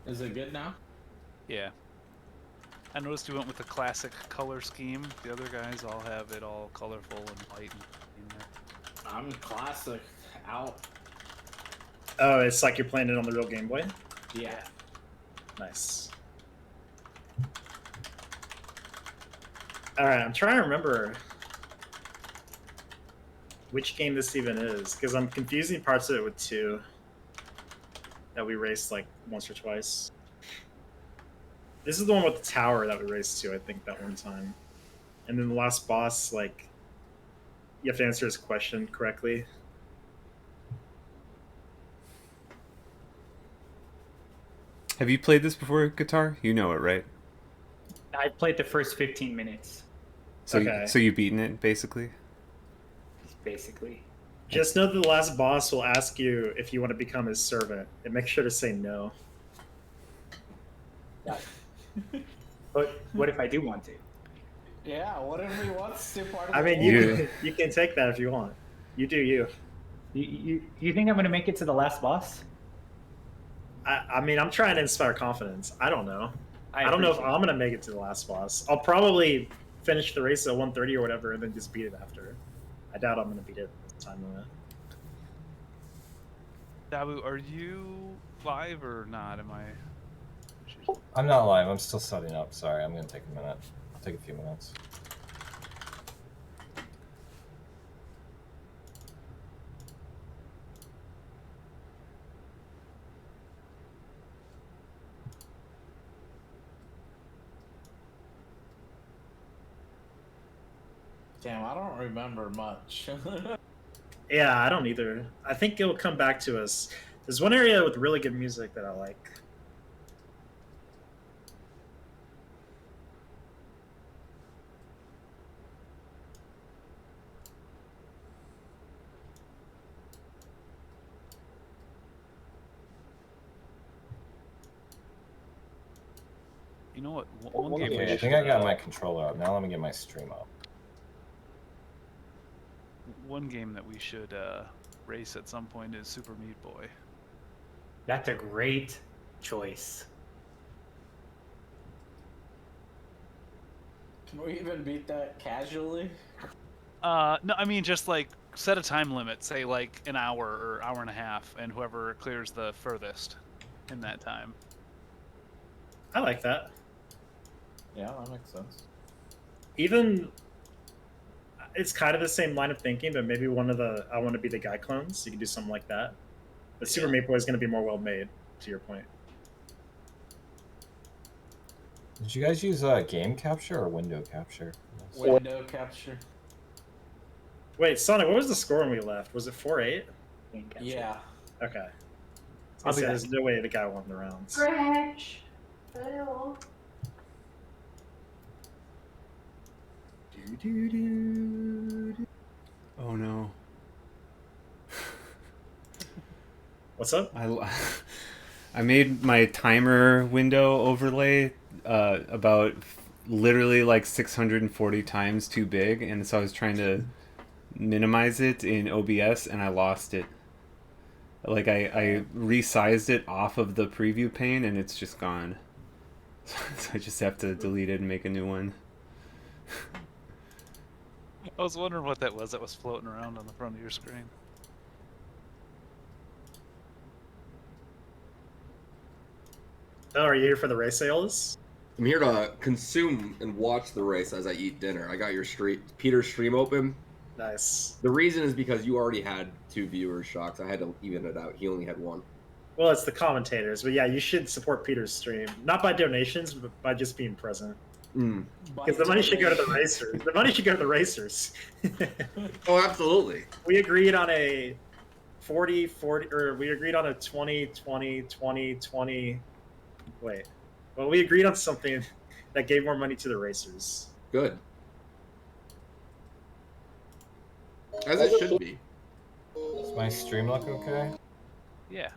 Is it good now? Yeah. I noticed you went with the classic color scheme. The other guys all have it all colorful and white. I'm classic out. Oh, it's like you're playing it on the real Game Boy? Yeah. Nice. Alright, I'm trying to remember which game this even is, because I'm confusing parts of it with 2 that we raced like once or twice. This is the one with the tower that we raced to, I think, that one time. And then the last boss, like, you have to answer his question correctly. Have you played this before, Guitar? You know it, right? I played the first 15 minutes, So, Okay. so you've beaten it, basically? basically. Just know that the last boss will ask you if you want to become his servant, and make sure to say no. But what if I do want to? Yeah, what if he wants to part of I the mean, you can take that if you want. You do you. You think I'm going to make it to the last boss? I mean, I'm trying to inspire confidence. I don't know. I don't know if appreciate I'm going to make it to the last boss. I'll probably finish the race at 130 or whatever and then just beat it after. I doubt I'm going to beat it this time limit. Dabu, are you live or not? Am I? I'm not live. I'm still setting up. Sorry, I'm going to take a minute. I'll take a few minutes. Damn, I don't remember much. Yeah, I don't either. I think it'll come back to us. There's one area with really good music that I like. You know what? One game. Okay, I think I got my controller up. Now let me get my stream up. One game that we should race at some point is Super Meat Boy. That's a great choice. Can we even beat that casually? No, I mean just like set a time limit, say like an hour or hour and a half, and whoever clears the furthest in that time. I like that. Yeah, that makes sense. Even it's kind of the same line of thinking, but maybe one of the I want to be the guy clones. You can do something like that. But Super Meat Boy is going to be more well made, to your point. Did you guys use game capture or window capture? Window capture. Wait, Sonic, what was the score when we left? Was it 4-8? Yeah. Okay. I'll be There's no way the guy won the rounds. Scratch. Fail. Oh no. What's up? I made my timer window overlay about literally like 640 times too big, and so I was trying to minimize it in OBS and I lost it. Like I resized it off of the preview pane and it's just gone. So I just have to delete it and make a new one. I was wondering what that was floating around on the front of your screen. Oh, are you here for the race sales? I'm here to consume and watch the race as I eat dinner. I got your Peter's stream open. Nice. The reason is because you already had 2 viewers, Shocks. I had to even it out. He only had 1. Well, it's the commentators, but yeah, you should support Peter's stream. Not by donations, but by just being present. Because the money should go to the racers. The money should go to the racers. Oh, absolutely. We agreed on a 40-40, or we agreed on a 20-20-20-20. Wait. Well, we agreed on something that gave more money to the racers. Good. As it should be. Does my stream look okay? Yeah.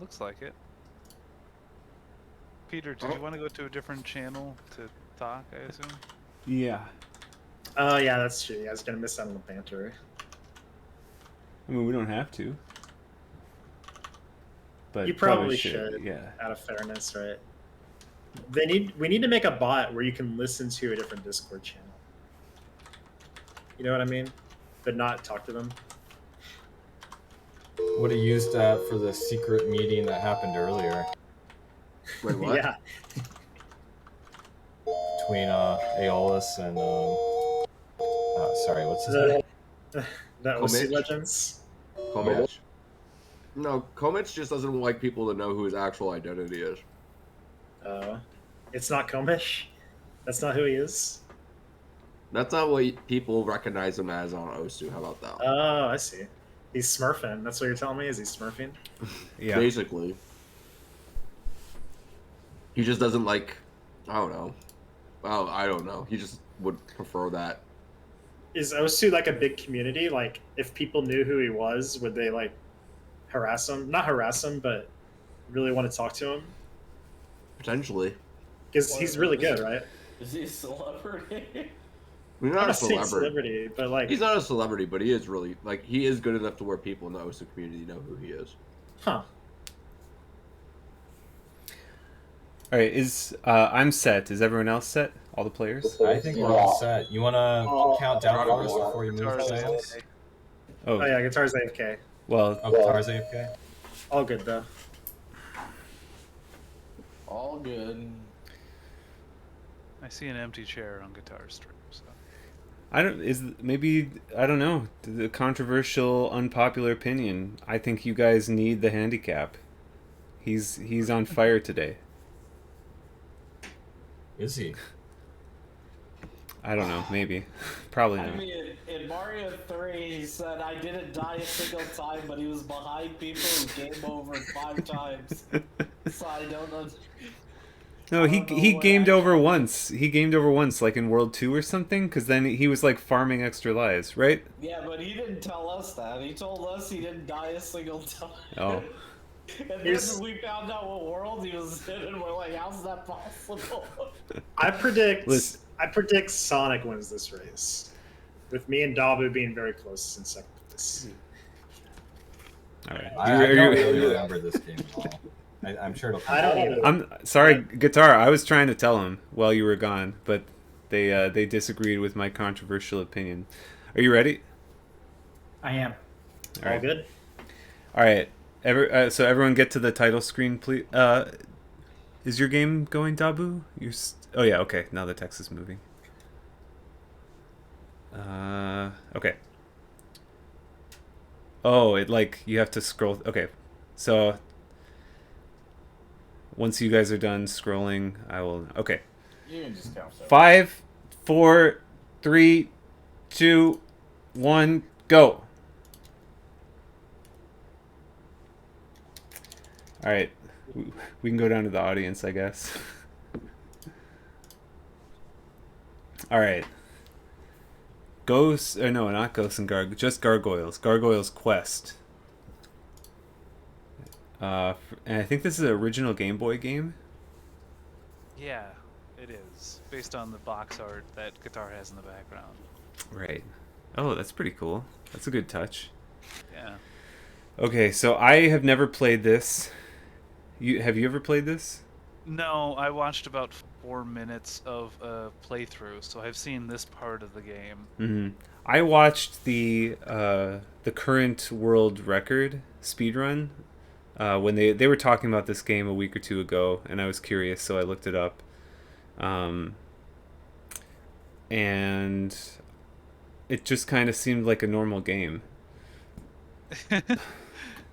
Looks like it. Peter, did you want to go to a different channel to talk, I assume? Yeah. Oh, yeah, that's true. You guys are going to miss out on the banter. I mean, we don't have to. but You probably should. Yeah. Out of fairness, right? We need to make a bot where you can listen to a different Discord channel. You know what I mean? But not talk to them. Would have used that for the secret meeting that happened earlier Wait, what? Yeah. between Aeolus and sorry, what's his name? The OC Komich? Legends. Komich. No, Komich just doesn't like people to know who his actual identity is. It's not Komish. That's not who he is. That's not what people recognize him as on Osu. How about that? Oh, I see. He's smurfing. That's what you're telling me? Is he smurfing? Yeah. Basically. He just doesn't like, I don't know. Well, I don't know. He just would prefer that. Is Osu like a big community? Like, if people knew who he was, would they like harass him? Not harass him, but really want to talk to him? Potentially. Because he's really good, right? Is he a celebrity? He's I'm not a not saying celebrity. celebrity, but like, He's not a celebrity, but he is really, like, he is good enough to where people in the Osu community know who he is. huh? All right, I'm set. Is everyone else set? All the players? I think we're all set. You want to count down Guitar for us before you move Guitar's to AFK. Zeus? Oh, Oh yeah, guitar's AFK. well, Oh, guitar's AFK? All good though. All good. I see an empty chair on guitar stream. So. I don't know. The controversial, unpopular opinion. I think you guys need the handicap. He's on fire today. Is he? I don't know. Maybe, probably I not. mean, in Mario 3, he said, I didn't die a single time, but he was behind people who game over 5 times. So I don't know. No, I he don't know he what gamed over actual- once. He gamed over once, like in World 2 or something. Because then he was like farming extra lives, right? Yeah, but he didn't tell us that. He told us he didn't die a single time. Oh. And Here's- then we found out what world he was in, and we're like, how's that possible? I predict. Listen. I predict Sonic wins this race, with me and Dabu being very close in second place. All right. I don't really remember this game at all. I'm sure it'll come I don't back. either. I'm sorry, Guitar. I was trying to tell him while you were gone, but they disagreed with my controversial opinion. Are you ready? I am. All All right. good. All right. So everyone get to the title screen, please. Is your game going, Dabu? Oh yeah. Okay. Now the text is moving. Okay. Oh, you have to scroll. Okay. So once you guys are done scrolling, I will. Okay. You can just count that. 5, 4, 3, 2, 1, go. All right, we can go down to the audience, I guess. All right. Ghosts, no, not Ghosts and just Gargoyles. Gargoyles Quest. And I think this is an original Game Boy game. Yeah, it is. Based on the box art that Guitar has in the background. Right. Oh, that's pretty cool. That's a good touch. Yeah. Okay, so I have never played this. Have you ever played this? No, I watched about 4 minutes of a playthrough, so I've seen this part of the game. Mm-hmm. I watched the current world record speedrun when they were talking about this game a week or two ago, and I was curious, so I looked it up. And it just kind of seemed like a normal game.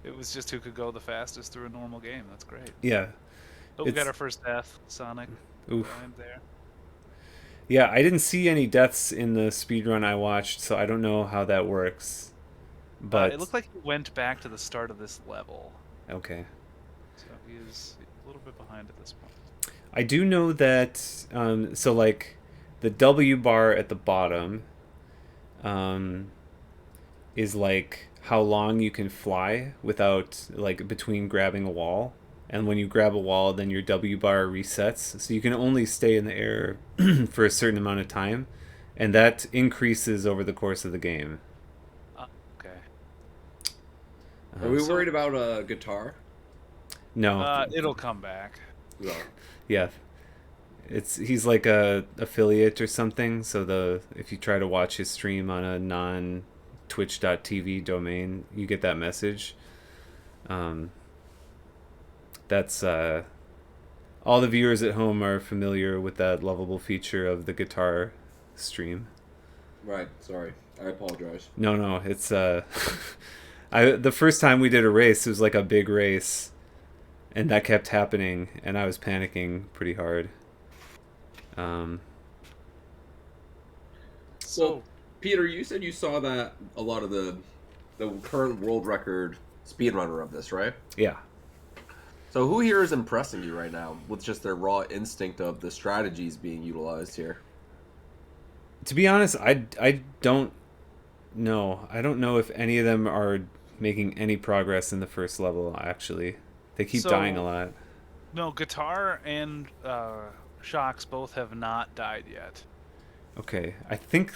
It was just who could go the fastest through a normal game. That's great. Yeah. Oh, we got It's- our first death, Sonic. Oof. Behind there. Yeah, I didn't see any deaths in the speedrun I watched, so I don't know how that works. But It looked like he went back to the start of this level, okay. so he's a little bit behind at this point. I do know that so like the W bar at the bottom is like how long you can fly without like between grabbing a wall. And when you grab a wall, then your W bar resets. So you can only stay in the air for a certain amount of time. And that increases over the course of the game. Okay. Are we So- worried about a guitar? No. It'll come back. No. Yeah. He's like a affiliate or something, so if you try to watch his stream on a non twitch.tv domain, you get that message. That's all the viewers at home are familiar with that lovable feature of the guitar stream. Right. Sorry. I apologize. No, it's the first time we did a race, it was like a big race, and that kept happening, and I was panicking pretty hard. So, Peter, you said you saw that a lot of the current world record speedrunner of this, right? Yeah. So who here is impressing you right now with just their raw instinct of the strategies being utilized here? To be honest, I don't know. I don't know if any of them are making any progress in the first level, actually. They keep dying a lot. No, Guitar and Shocks both have not died yet. Okay, I think...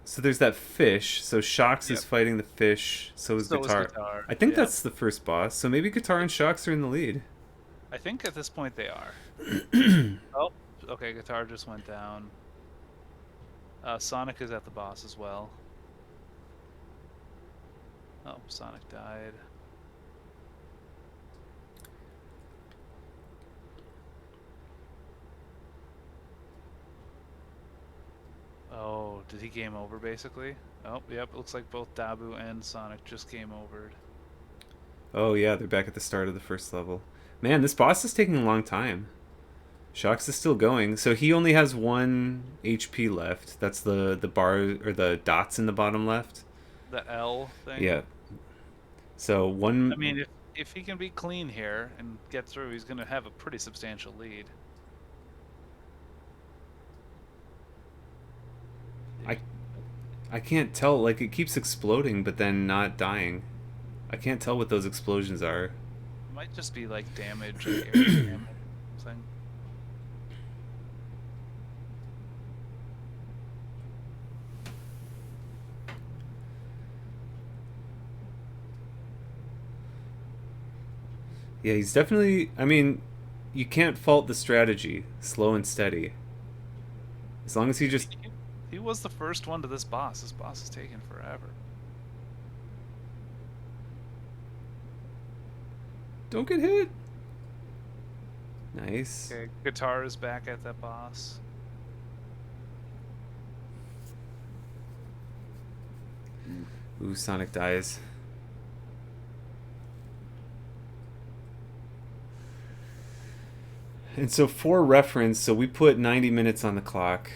So there's that fish, so Shocks is fighting the fish, so is Guitar. I think that's the first boss, so maybe Guitar and Shocks are in the lead. I think at this point they are. Oh, okay, Guitar just went down. Sonic is at the boss as well. Oh, Sonic died. Oh, did he game over basically? Oh, yep, looks like both Dabu and Sonic just game overed. Oh yeah, they're back at the start of the first level. Man, this boss is taking a long time. Shocks is still going, so he only has 1 HP left. That's the bar, or the dots in the bottom left. The L thing? Yeah. So one... I mean, if he can be clean here and get through, he's going to have a pretty substantial lead. I can't tell, like, it keeps exploding but then not dying. I can't tell what those explosions are. It might just be like damage, like air damage thing. Yeah, he's definitely... I mean, you can't fault the strategy. Slow and steady. As long as he just... He was the first one to this boss. This boss is taking forever. Don't get hit! Nice. Okay, Guitar is back at that boss. Ooh, Sonic dies. And so for reference, so we put 90 minutes on the clock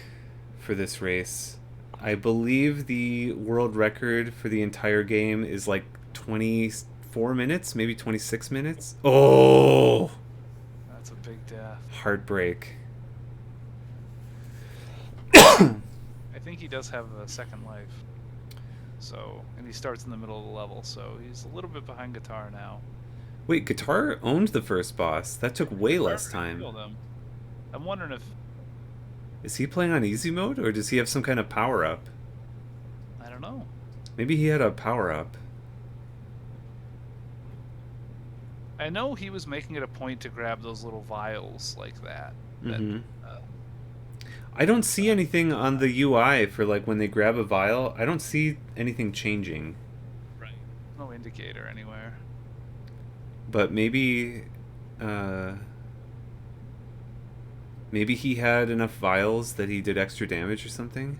for this race. I believe the world record for the entire game is like 24 minutes, maybe 26 minutes. Oh! That's a big death. Heartbreak. I think he does have a second life. So, and he starts in the middle of the level, so he's a little bit behind Guitar now. Wait, Guitar owned the first boss. That took way less time. I'm wondering if... Is he playing on easy mode, or does he have some kind of power-up? I don't know. Maybe he had a power-up. I know he was making it a point to grab those little vials like that. I don't see anything on the UI for like when they grab a vial. I don't see anything changing. Right. No indicator anywhere. But maybe... maybe he had enough vials that he did extra damage or something?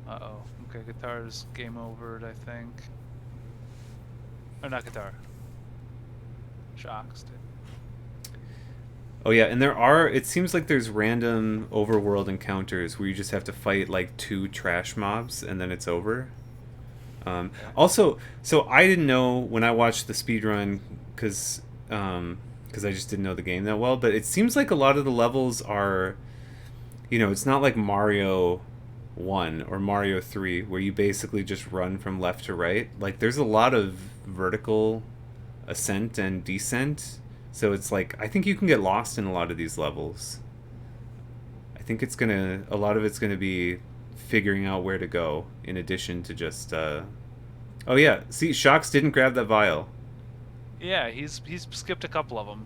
Uh-oh. Okay, Guitar's game overed, I think. Or not Guitar. Shocks did. Oh yeah, and there are... It seems like there's random overworld encounters where you just have to fight like 2 trash mobs and then it's over. Also, so I didn't know when I watched the speedrun, because I just didn't know the game that well, but it seems like a lot of the levels are, you know, it's not like Mario 1 or Mario 3 where you basically just run from left to right. Like, there's a lot of vertical ascent and descent, so it's like, I think you can get lost in a lot of these levels. I think it's gonna, a lot of it's gonna be figuring out where to go in addition to just, oh yeah, see, Shocks didn't grab that vial. Yeah, he's skipped a couple of them.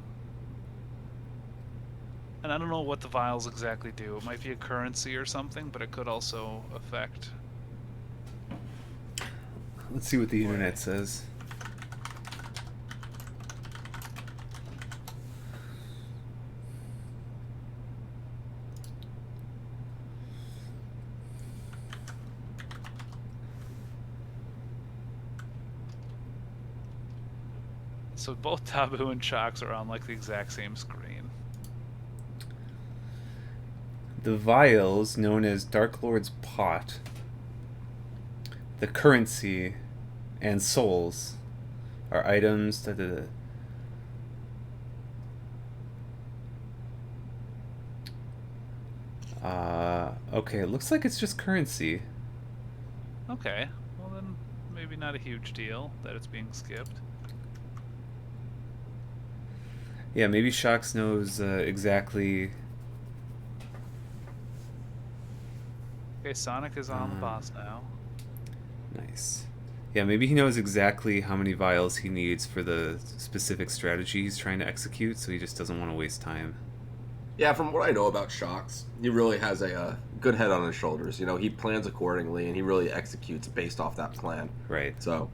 And I don't know what the vials exactly do. It might be a currency or something, but it could also affect. Let's see what the internet says. So both Taboo and Shocks are on like the exact same screen. The vials, known as Dark Lord's Pot, the currency, and souls are items. Okay, it looks like it's just currency. Okay, well then maybe not a huge deal that it's being skipped. Yeah, maybe Shox knows exactly. Okay, Sonic is on the boss now. Nice. Yeah, maybe he knows exactly how many vials he needs for the specific strategy he's trying to execute, so he just doesn't want to waste time. Yeah, from what I know about Shocks, he really has a good head on his shoulders. You know, he plans accordingly, and he really executes based off that plan. Right. So,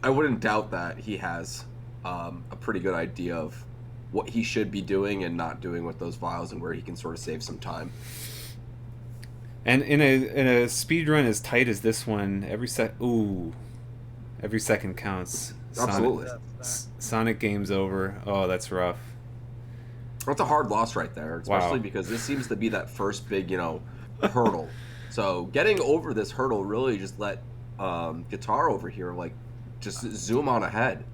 I wouldn't doubt that he has a pretty good idea of what he should be doing and not doing with those vials, and where he can sort of save some time. And in a speed run as tight as this one, every second counts. Absolutely. Sonic game's over. Oh, that's rough. That's a hard loss right there, especially Wow. because this seems to be that first big, hurdle. So getting over this hurdle really just let Guitar over here just zoom on ahead.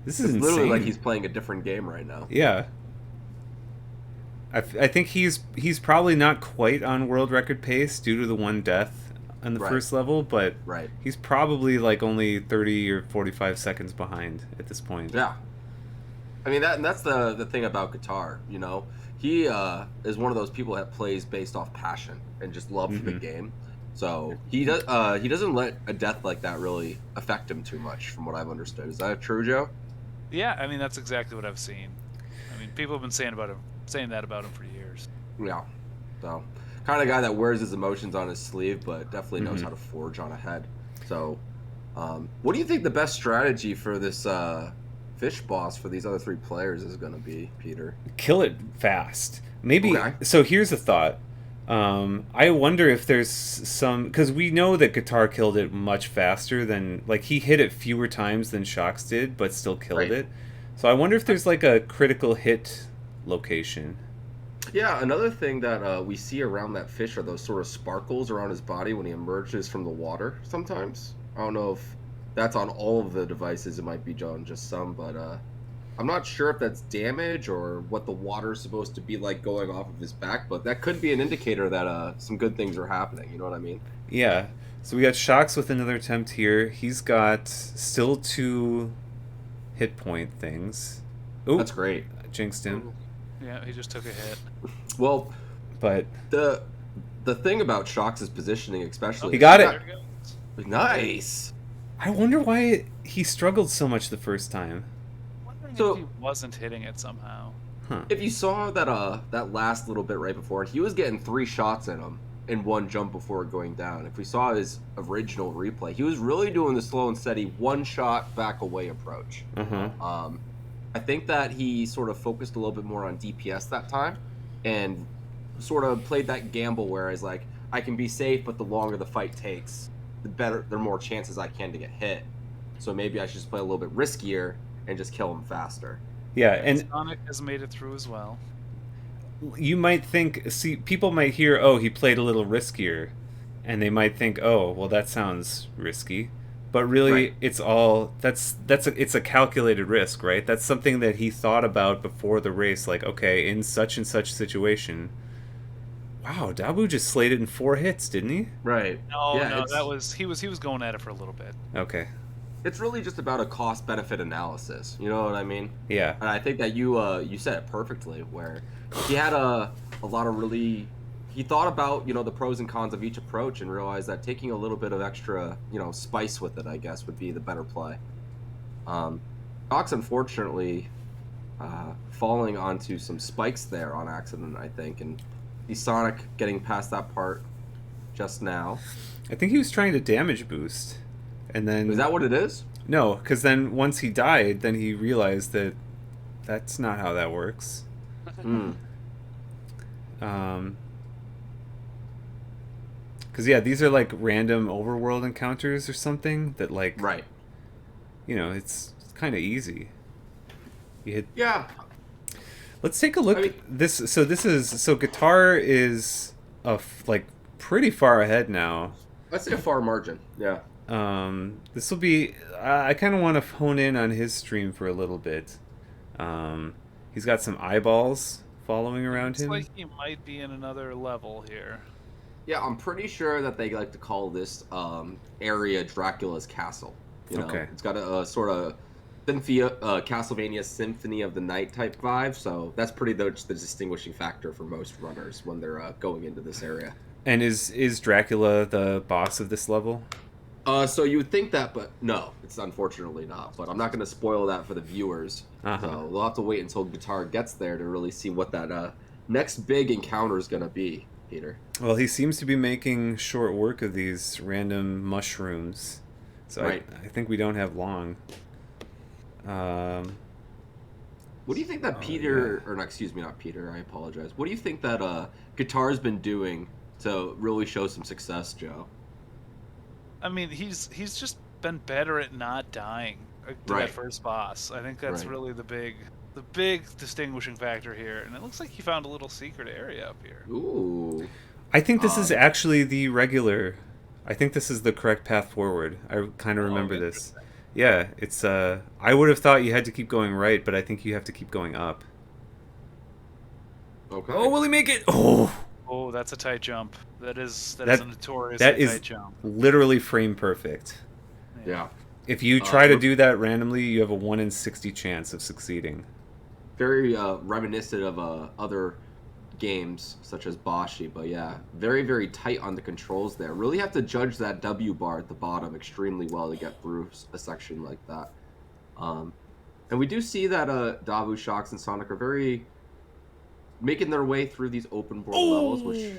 This is It's insane. literally like he's playing a different game right now. Yeah. I think he's probably not quite on world record pace due to the one death on the Right. first level, but Right. he's probably like only 30 or 45 seconds behind at this point. Yeah. I mean that's the thing about Guitar. He is one of those people that plays based off passion and just love for the game. So he doesn't let a death like that really affect him too much, from what I've understood. Is that true, Joe? Yeah, I mean that's exactly what I've seen. I mean, people have been saying that about him for years. Yeah. So, kind of guy that wears his emotions on his sleeve, but definitely knows how to forge on ahead. So, what do you think the best strategy for this fish boss for these other three players is going to be, Peter? Kill it fast. Maybe. Okay. So here's a thought. I wonder if there's some, because we know that Guitar killed it much faster than, like, he hit it fewer times than Shox did, but still killed Right. it. So I wonder if there's like a critical hit location. Yeah, another thing that we see around that fish are those sort of sparkles around his body when he emerges from the water sometimes. I don't know if that's on all of the devices. It might be on just some, but I'm not sure if that's damage or what the water's supposed to be like going off of his back, but that could be an indicator that some good things are happening. You know what I mean? Yeah. So we got Shox with another attempt here. He's got still 2 hit point things. Ooh, That's great. jinxed him. Yeah, he just took a hit. Well, But the thing about Shox's positioning, especially, he got There it. it goes. Nice. I wonder why he struggled so much the first time. Wondering So- if he wasn't hitting it somehow. Huh. If you saw that last little bit right before, he was getting 3 shots in him in one jump before going down. If we saw his original replay, he was really doing the slow and steady one shot back away approach. Uh-huh. I think that he sort of focused a little bit more on DPS that time and sort of played that gamble where he's like, I can be safe, but the longer the fight takes, the more chances I can to get hit. So maybe I should just play a little bit riskier and just kill him faster. Yeah, and Sonic has made it through as well. you might think, people might hear, oh, he played a little riskier, and they might think, oh, well, that sounds risky. But really, Right. it's a calculated risk, right? That's something that he thought about before the race. Like, okay, in such and such situation, wow, Dabu just slayed it in 4 hits, didn't he? Right. No, Yeah, no, it's- that was he was going at it for a little bit. Okay, It's really just about a cost-benefit analysis. You know what I mean? yeah, And I think that you said it perfectly, where he had a lot of really, he thought about the pros and cons of each approach and realized that taking a little bit of extra spice with it, I guess, would be the better play. Doc's unfortunately falling onto some spikes there on accident, I think, and the Sonic getting past that part just now. I think he was trying to damage boost, and then Is that what it is? no, because then once he died, then he realized that that's not how that works. Because yeah, these are like random overworld encounters or something that like, Right. you know, it's kind of easy. You hit. Yeah. Let's take a look. I mean- This so Guitar is like pretty far ahead now. I'd say a far margin. Yeah. This will be. I kind of want to hone in on his stream for a little bit. He's got some eyeballs following around Looks him. like he might be in another level here. Yeah, I'm pretty sure that they like to call this area Dracula's Castle. You know, Okay. It's got a sort of Castlevania Symphony of the Night type vibe, so that's pretty much the distinguishing factor for most runners when they're going into this area. And is Dracula the boss of this level? So you would think that, but no, it's unfortunately not. But I'm not going to spoil that for the viewers. So they'll have to wait until Guitar gets there to really see what that next big encounter is going to be, Peter. Well, he seems to be making short work of these random mushrooms. So Right. I think we don't have long. What do you think that Peter, or no, excuse me, not Peter, I apologize. What do you think that Guitar's been doing to really show some success, Joe? I mean, he's just been better at not dying to Right. that first boss. I think that's Right. really the big distinguishing factor here. And it looks like he found a little secret area up here. Ooh. I think this is actually the regular. I think this is the correct path forward. I kind of remember this. Interesting. Yeah, it's I would have thought you had to keep going right, but I think you have to keep going up. Okay. Oh, will he make it? Oh, Oh, that's a tight jump. That is That- a notoriously that is tight jump. literally frame perfect. Yeah. If you try to do that randomly, you have a 1 in 60 chance of succeeding. Very reminiscent of other games such as Bashi, but yeah, very, very tight on the controls there. Really have to judge that W bar at the bottom extremely well to get through a section like that. And we do see that Dabu, Shox, and Sonic are very making their way through these open world levels, which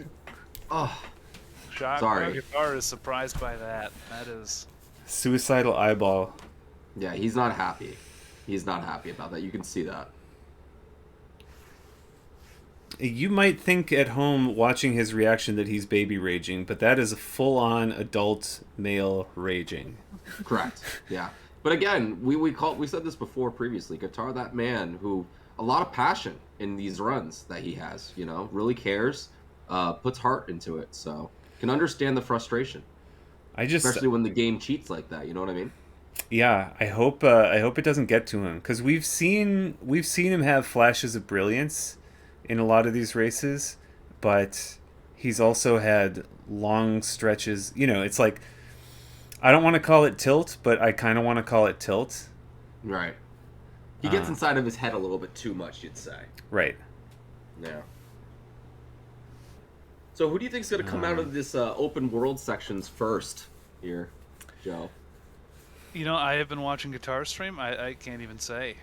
Shock sorry. Guitar is surprised by that. That is. Suicidal eyeball. yeah, he's not happy. He's not happy about that. You can see that. You might think at home watching his reaction that he's baby raging, but that is a full-on adult male raging. Correct. Yeah. But again, we said this before previously. Guitar, that man who a lot of passion in these runs that he has. You know, really cares, puts heart into it. So can understand the frustration, especially when the game cheats like that. You know what I mean? Yeah, I hope it doesn't get to him, because we've seen him have flashes of brilliance in a lot of these races, but he's also had long stretches. You know, it's like, I don't want to call it tilt, but I kind of want to call it tilt. Right. He gets inside of his head a little bit too much, you'd say. Right. Yeah. So who do you think's going to come out of this open world sections first here, Joe? You know, I have been watching Guitar stream. I can't even say.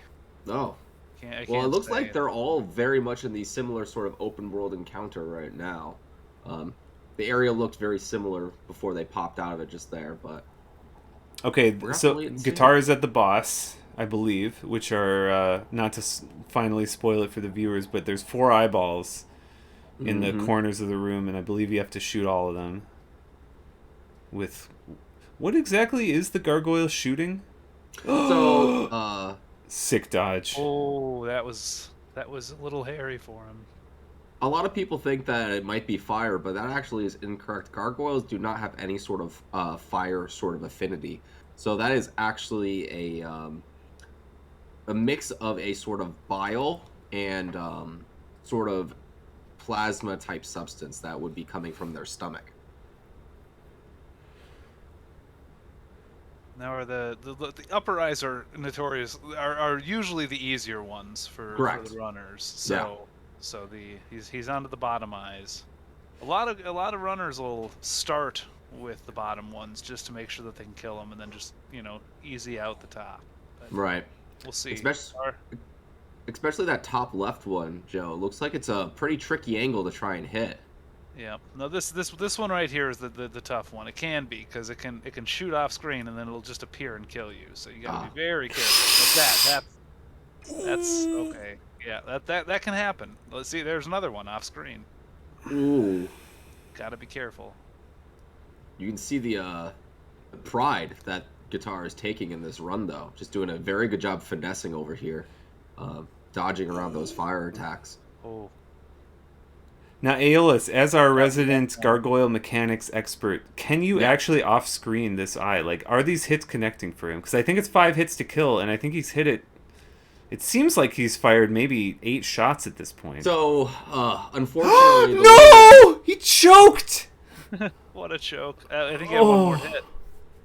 No. I Well, it can't looks say like it. they're all very much in the similar sort of open world encounter right now. The area looked very similar before they popped out of it just there, but Okay, We're gonna have to so wait and see. Guitar is at the boss, I believe, which are, not to finally spoil it for the viewers, but there's 4 eyeballs in the corners of the room, and I believe you have to shoot all of them. With... What exactly is the gargoyle shooting? so Sick dodge. Oh, that was a little hairy for him. a lot of people think that it might be fire, but that actually is incorrect. Gargoyles do not have any sort of fire sort of affinity. So that is actually a mix of a sort of bile and sort of plasma type substance that would be coming from their stomach. Now, are the upper eyes are notorious, are usually the easier ones for the runners. So he's onto the bottom eyes. A lot of runners will start with the bottom ones just to make sure that they can kill them, and then just easy out the top. But Right. We'll see. Especially that top left one, Joe. Looks like it's a pretty tricky angle to try and hit. Yeah. No, this one right here is the tough one. It can be because it can shoot off screen and then it'll just appear and kill you. So you got to be very careful. Like that's okay. Yeah, that can happen. Let's see. There's another one off screen. Ooh. Got to be careful. You can see the pride that Guitar is taking in this run, though. Just doing a very good job finessing over here, dodging around those fire attacks. Oh. Now, Aeolus, as our resident Gargoyle mechanics expert, can you actually off-screen this eye? Like, are these hits connecting for him? Because I think it's 5 hits to kill, and I think he's hit it. It seems like he's fired maybe 8 shots at this point. So, unfortunately... No! He choked! What a choke. I think he had one more hit.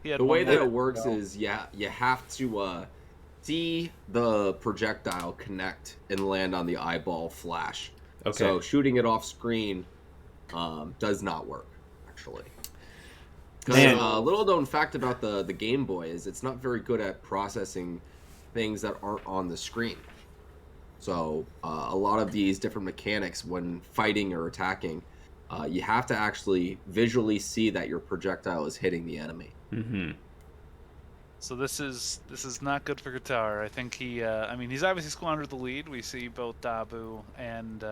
The way that it works is, you have to see the projectile connect and land on the eyeball flash. Okay. So shooting it off screen does not work, actually. A little known fact about the Game Boy is it's not very good at processing things that aren't on the screen. So a lot of these different mechanics when fighting or attacking, you have to actually visually see that your projectile is hitting the enemy. Mm-hmm. So this is not good for Guitar. I think he, I mean, he's obviously squandered the lead. We see both Dabu and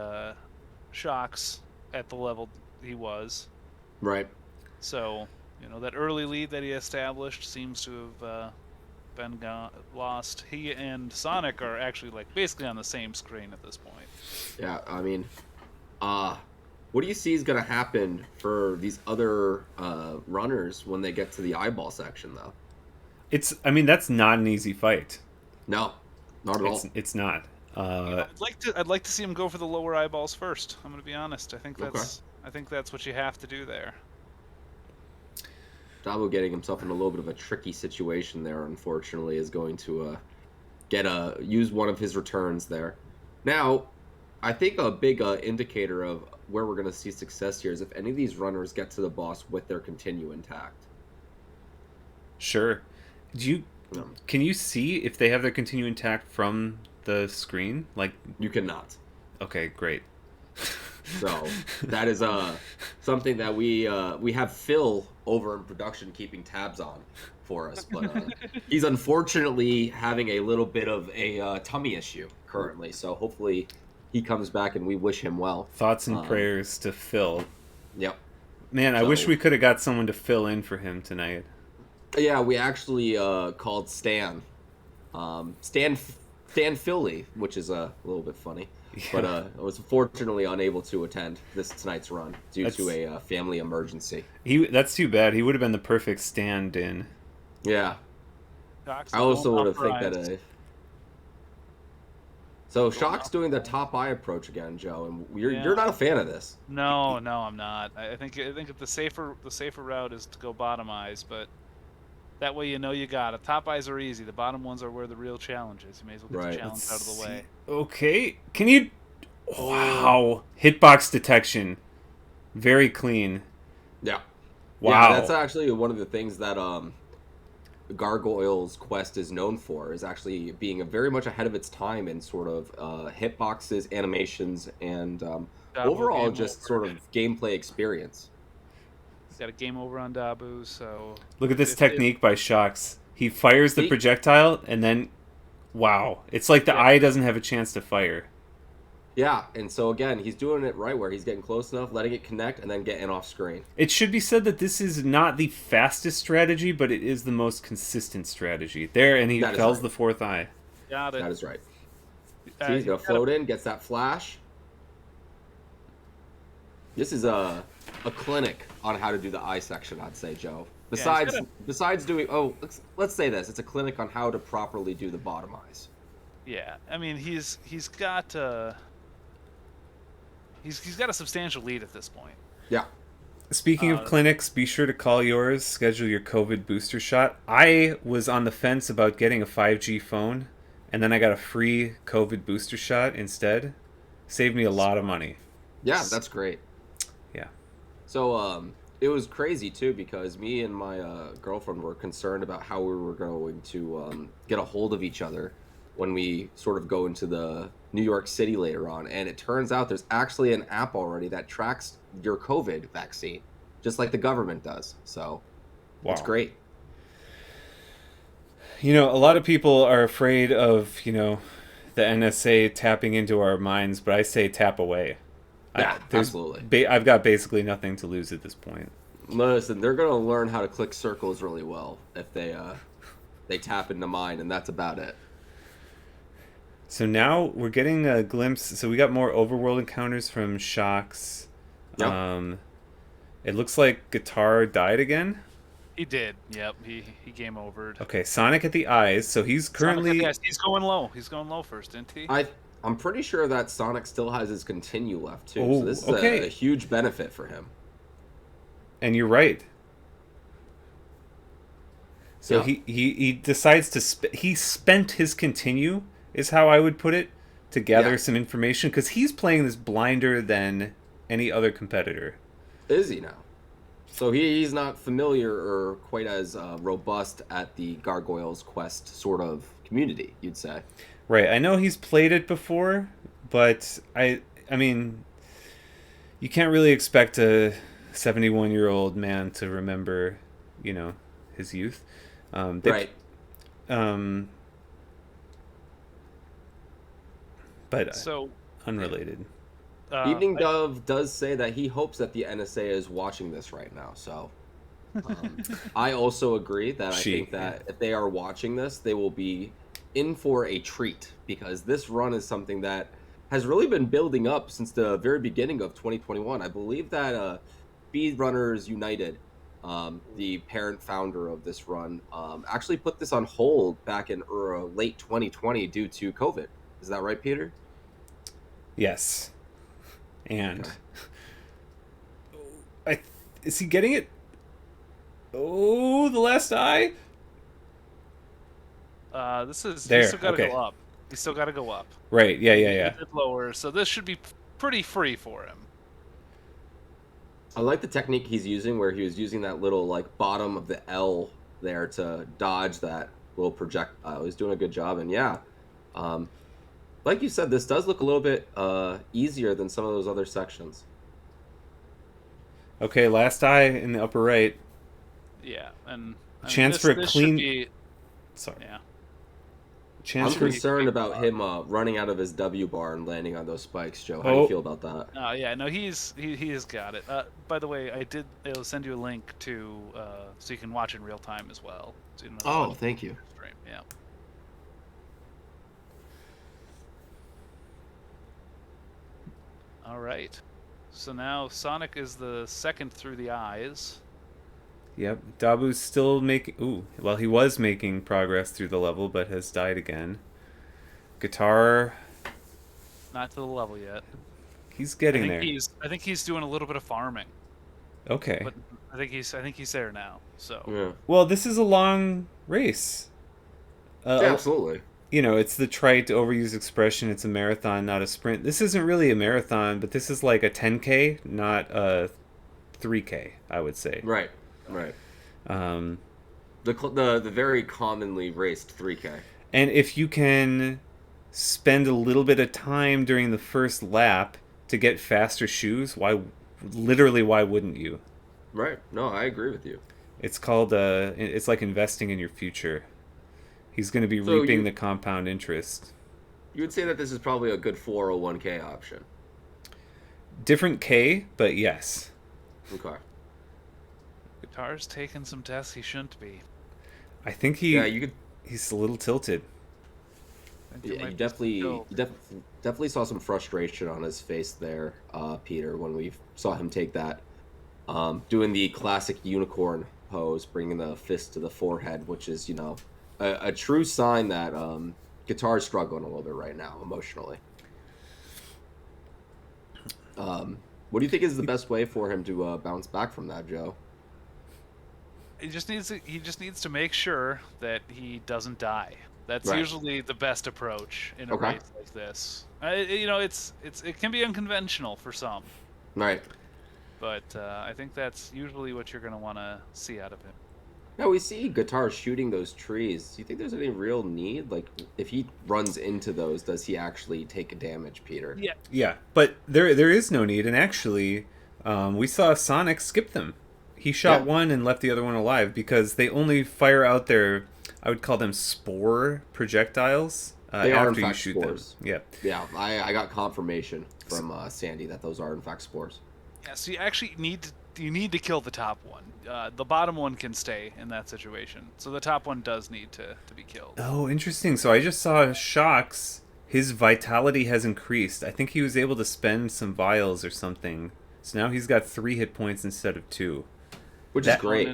Shocks at the level he was. Right. So, you know, that early lead that he established seems to have been lost. He and Sonic are actually like basically on the same screen at this point. Yeah, I mean, what do you see is going to happen for these other runners when they get to the eyeball section, though? I mean, that's not an easy fight. No, not at all. It's not. I'd like to see him go for the lower eyeballs first. I'm going to be honest. I think that's what you have to do there. Dabu getting himself in a little bit of a tricky situation there, unfortunately, is going to use one of his returns there. Now, I think a big indicator of where we're going to see success here is if any of these runners get to the boss with their continue intact. Sure. Can you see if they have their continue intact from the screen? Like, you cannot. Okay, great. So that is something that we have Phil over in production keeping tabs on for us, but he's unfortunately having a little bit of a tummy issue currently. So hopefully he comes back and we wish him well. Thoughts and prayers to Phil. Yep. Man, I wish we could have got someone to fill in for him tonight. Yeah, we actually called Stan Philly, which is a little bit funny. Yeah. But I was fortunately unable to attend tonight's run due to a family emergency. That's too bad. He would have been the perfect stand-in. Yeah. I also would have think that. So Shock's doing the top eye approach again, Joe, and you're not a fan of this. No, I'm not. I think the safer route is to go bottom eyes, but that way you know you got it. Top eyes are easy. The bottom ones are where the real challenge is. You may as well get the challenge out of the way. Okay. Can you... Wow. Hitbox detection. Very clean. Yeah. Wow. Yeah, that's actually one of the things that Gargoyle's quest is known for, is actually being very much ahead of its time in sort of hitboxes, animations, and overall just sort of gameplay experience. Got a game over on Dabu, so... Look at this technique by Shocks. He fires the projectile, and then... Wow. It's like the eye doesn't have a chance to fire. Yeah, and so again, he's doing it right where he's getting close enough, letting it connect, and then getting off screen. It should be said that this is not the fastest strategy, but it is the most consistent strategy. There, and he fells the fourth eye. Got it. That is right. See, he's going to float in, gets that flash. This is a clinic on how to do the eye section, I'd say, Joe. Besides doing... Oh, let's say this. It's a clinic on how to properly do the bottom eyes. Yeah, I mean, he's got a substantial lead at this point. Yeah. Speaking of clinics, be sure to call yours, schedule your COVID booster shot. I was on the fence about getting a 5G phone, and then I got a free COVID booster shot instead. Saved me a lot of money. Yeah, that's great. Yeah. So, it was crazy, too, because me and my girlfriend were concerned about how we were going to get a hold of each other when we sort of go into the New York City later on. And it turns out there's actually an app already that tracks your COVID vaccine, just like the government does. So it's great. You know, a lot of people are afraid of, you know, the NSA tapping into our minds, but I say tap away. Yeah, absolutely. I've got basically nothing to lose at this point. Listen, they're going to learn how to click circles really well if they tap into mine, and that's about it. So now we're getting a glimpse. So we got more overworld encounters from Shocks. Yep. It looks like Guitar died again. He did. Yep. He game overed. Okay, Sonic at the eyes. So he's currently he's going low. He's going low first, isn't he? I'm pretty sure that Sonic still has his continue left too. Oh, so this is a huge benefit for him. And you're right. So he decides to he spent his continue is how I would put it, to gather some information, because he's playing this blinder than any other competitor. Is he now? So he's not familiar or quite as robust at the Gargoyle's Quest sort of community, you'd say. Right. I know he's played it before, but I mean, you can't really expect a 71-year-old man to remember, you know, his youth. Right. But unrelated. Evening Dove does say that he hopes that the NSA is watching this right now. So I also agree that I think that if they are watching this, they will be in for a treat, because this run is something that has really been building up since the very beginning of 2021. I believe that Speedrunners United, the parent founder of this run, actually put this on hold back in late 2020 due to COVID. Is that right, Peter? Yes. And is he getting it? Oh, the last eye. He's still got to go up. He's still got to go up. Right. Yeah. He did lower, so this should be pretty free for him. I like the technique he's using, where he was using that little like bottom of the L there to dodge that little projectile. He's doing a good job, and like you said, this does look a little bit easier than some of those other sections. Okay, last eye in the upper right. Yeah, and chance for a clean. Sorry. Yeah. I'm concerned about him running out of his W bar and landing on those spikes, Joe. How do you feel about that? Yeah, no, he has got it. By the way, I'll send you a link to so you can watch in real time as well. So thank you. Stream. Yeah. All right. So now Sonic is the second through the eyes. Yep. Dabu's still making... he was making progress through the level, but has died again. Guitar... Not to the level yet. He's getting there. I think he's doing a little bit of farming. Okay. But I think he's there now. So. Yeah. Well, this is a long race. Absolutely. You know, it's the trite overused expression, it's a marathon, not a sprint. This isn't really a marathon, but this is like a 10K, not a 3K, I would say. Right. The very commonly raced 3K. And if you can spend a little bit of time during the first lap to get faster shoes, why wouldn't you? Right. No, I agree with you. It's called it's like investing in your future. He's going to be reaping the compound interest. You would say that this is probably a good 401k option. Different K, but yes. Okay. Guitar's taking some tests he shouldn't be. I think he's a little tilted. Yeah, you definitely saw some frustration on his face there, Peter, when we saw him take that, doing the classic unicorn pose, bringing the fist to the forehead, which is, a true sign that Guitar's struggling a little bit right now emotionally. What do you think is the best way for him to bounce back from that, Joe? He just needs to make sure that he doesn't die. That's usually the best approach in a race like this. It can be unconventional for some. Right. But I think that's usually what you're going to want to see out of him. Now we see Guitar shooting those trees. Do you think there's any real need? Like, if he runs into those, does he actually take a damage, Peter? Yeah. Yeah, but there is no need, and actually, we saw Sonic skip them. He shot one and left the other one alive because they only fire out their, I would call them spore projectiles They are, in after you fact, shoot spores. them. Yeah. Yeah, I got confirmation from Sandy that those are, in fact, spores. Yeah, so you actually need to kill the top one. The bottom one can stay in that situation. So the top one does need to be killed. Oh, interesting. So I just saw Shox. His vitality has increased. I think he was able to spend some vials or something. So now he's got 3 hit points instead of 2. Which is great.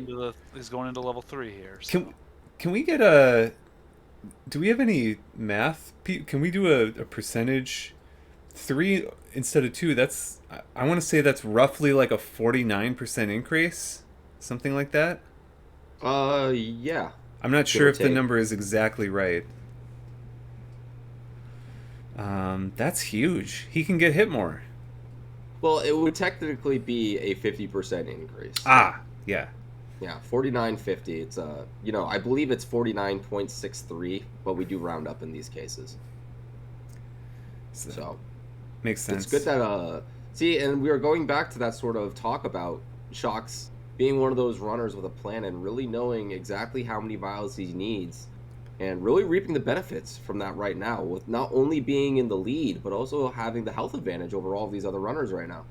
He's going into level 3 here. So. Can we get a... Do we have any math? Can we do a percentage? 3 instead of 2, that's... I want to say that's roughly like a 49% increase. Something like that? Yeah. I'm not sure if the number is exactly right. That's huge. He can get hit more. Well, it would technically be a 50% increase. Ah, yeah. Yeah, 49.50. It's I believe it's 49.63, but we do round up in these cases. So makes sense. It's good that see, and we are going back to that sort of talk about Shox being one of those runners with a plan and really knowing exactly how many vials he needs and really reaping the benefits from that right now with not only being in the lead, but also having the health advantage over all of these other runners right now.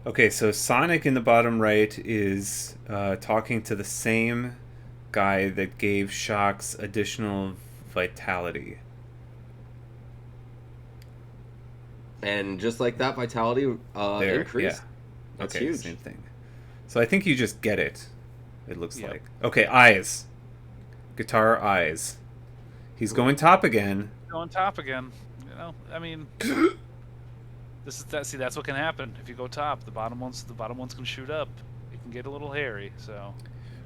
Okay, so Sonic in the bottom right is talking to the same guy that gave Shox additional vitality. And just like that, vitality increased. Yeah. That's okay, huge. Same thing. So I think you just get it. It looks like. Okay, eyes. Guitar eyes. He's going top again. Going top again. You know, I mean, that's what can happen if you go top. The bottom ones can shoot up. It can get a little hairy. So.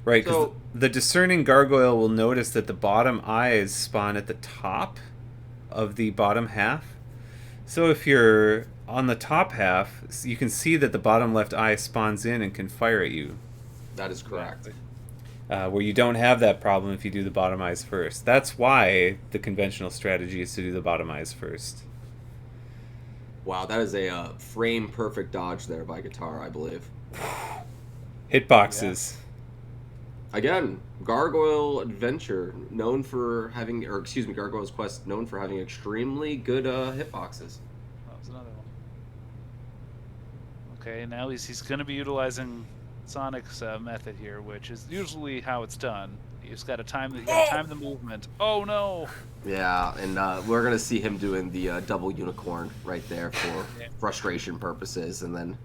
Right, because the discerning gargoyle will notice that the bottom eyes spawn at the top of the bottom half. So if you're on the top half, you can see that the bottom left eye spawns in and can fire at you. That is correct. Where you don't have that problem if you do the bottom eyes first. That's why the conventional strategy is to do the bottom eyes first. Wow, that is a frame perfect dodge there by Guitar, I believe. Hitboxes. Yeah. Again, Gargoyle Adventure known for having, Gargoyle's Quest known for having extremely good hitboxes. That was another one. Okay, now he's going to be utilizing Sonic's method here, which is usually how it's done. You just got to time the movement. Oh no! Yeah, and we're gonna see him doing the double unicorn right there for frustration purposes, and then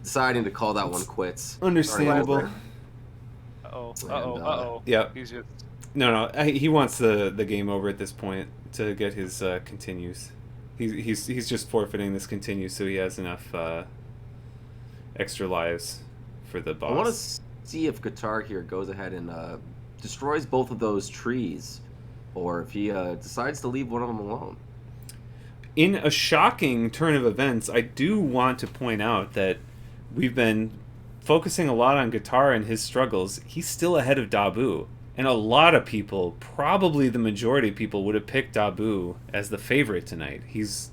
deciding to call that one quits. Understandable. Yeah. He's just... No, he wants the game over at this point to get his continues. He's just forfeiting this continue so he has enough extra lives for the boss. I want to see if Guitar here goes ahead and destroys both of those trees, or if he decides to leave one of them alone. In a shocking turn of events, I do want to point out that we've been focusing a lot on Guitar and his struggles. He's still ahead of Dabu. And a lot of people, probably the majority of people, would have picked Dabu as the favorite tonight. He's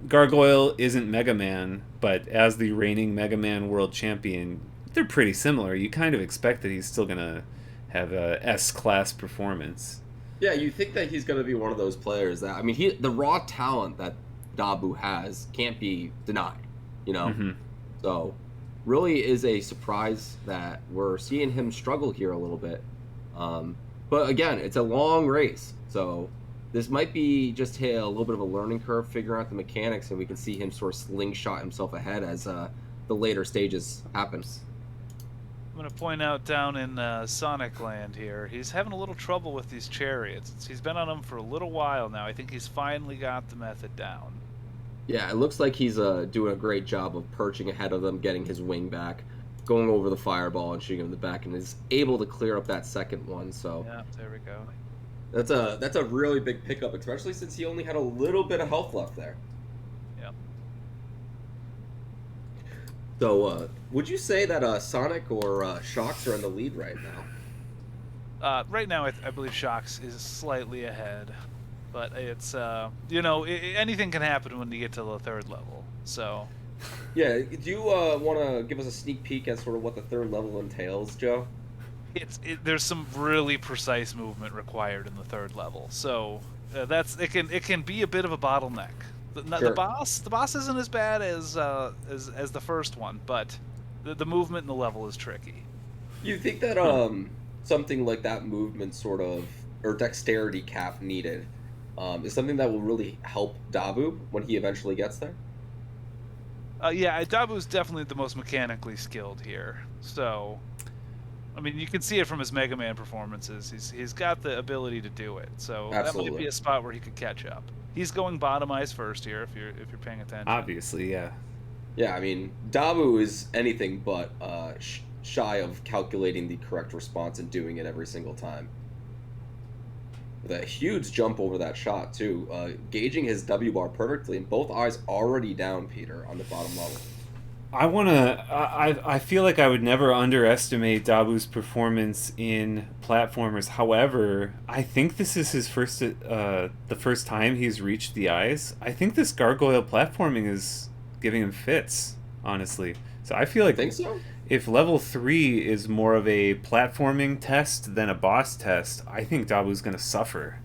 Gargoyle isn't Mega Man, but as the reigning Mega Man world champion, they're pretty similar. You kind of expect that he's still going to have a S-class performance. Yeah, you think that he's going to be one of those players that, I mean, the raw talent that Dabu has can't be denied, you know? Mm-hmm. So, really is a surprise that we're seeing him struggle here a little bit. But again, it's a long race, so this might be just a little bit of a learning curve, figuring out the mechanics, and we can see him sort of slingshot himself ahead as the later stages happens. I'm going to point out down in Sonic Land here, he's having a little trouble with these chariots. He's been on them for a little while now. I think he's finally got the method down. Yeah, it looks like he's doing a great job of perching ahead of them, getting his wing back, going over the fireball and shooting him in the back, and is able to clear up that second one. So yeah, there we go. That's a really big pickup, especially since he only had a little bit of health left there. Yeah. So, would you say that Sonic or Shocks are in the lead right now? Right now, I believe Shocks is slightly ahead, but it's you know, anything can happen when you get to the third level. So Yeah, do you want to give us a sneak peek at sort of what the third level entails, Joe? there's some really precise movement required in the third level. So it can be a bit of a bottleneck. Sure. The boss isn't as bad as the first one, but the movement in the level is tricky. You think that something like that movement sort of or dexterity cap needed is something that will really help Dabu when he eventually gets there? Yeah, Dabu's definitely the most mechanically skilled here. So, I mean, you can see it from his Mega Man performances. He's got the ability to do it. So that might be a spot where he could catch up. He's going bottom eyes first here if you're paying attention. Obviously, yeah. Yeah, I mean, Dabu is anything but shy of calculating the correct response and doing it every single time. With a huge jump over that shot, too. Gauging his W bar perfectly, and both eyes already down, Peter, on the bottom level. I feel like I would never underestimate Dabu's performance in platformers. However, I think this is his the first time he's reached the eyes. I think this Gargoyle platforming is giving him fits, honestly. So I feel like Think so? If level 3 is more of a platforming test than a boss test, I think Dabu's going to suffer.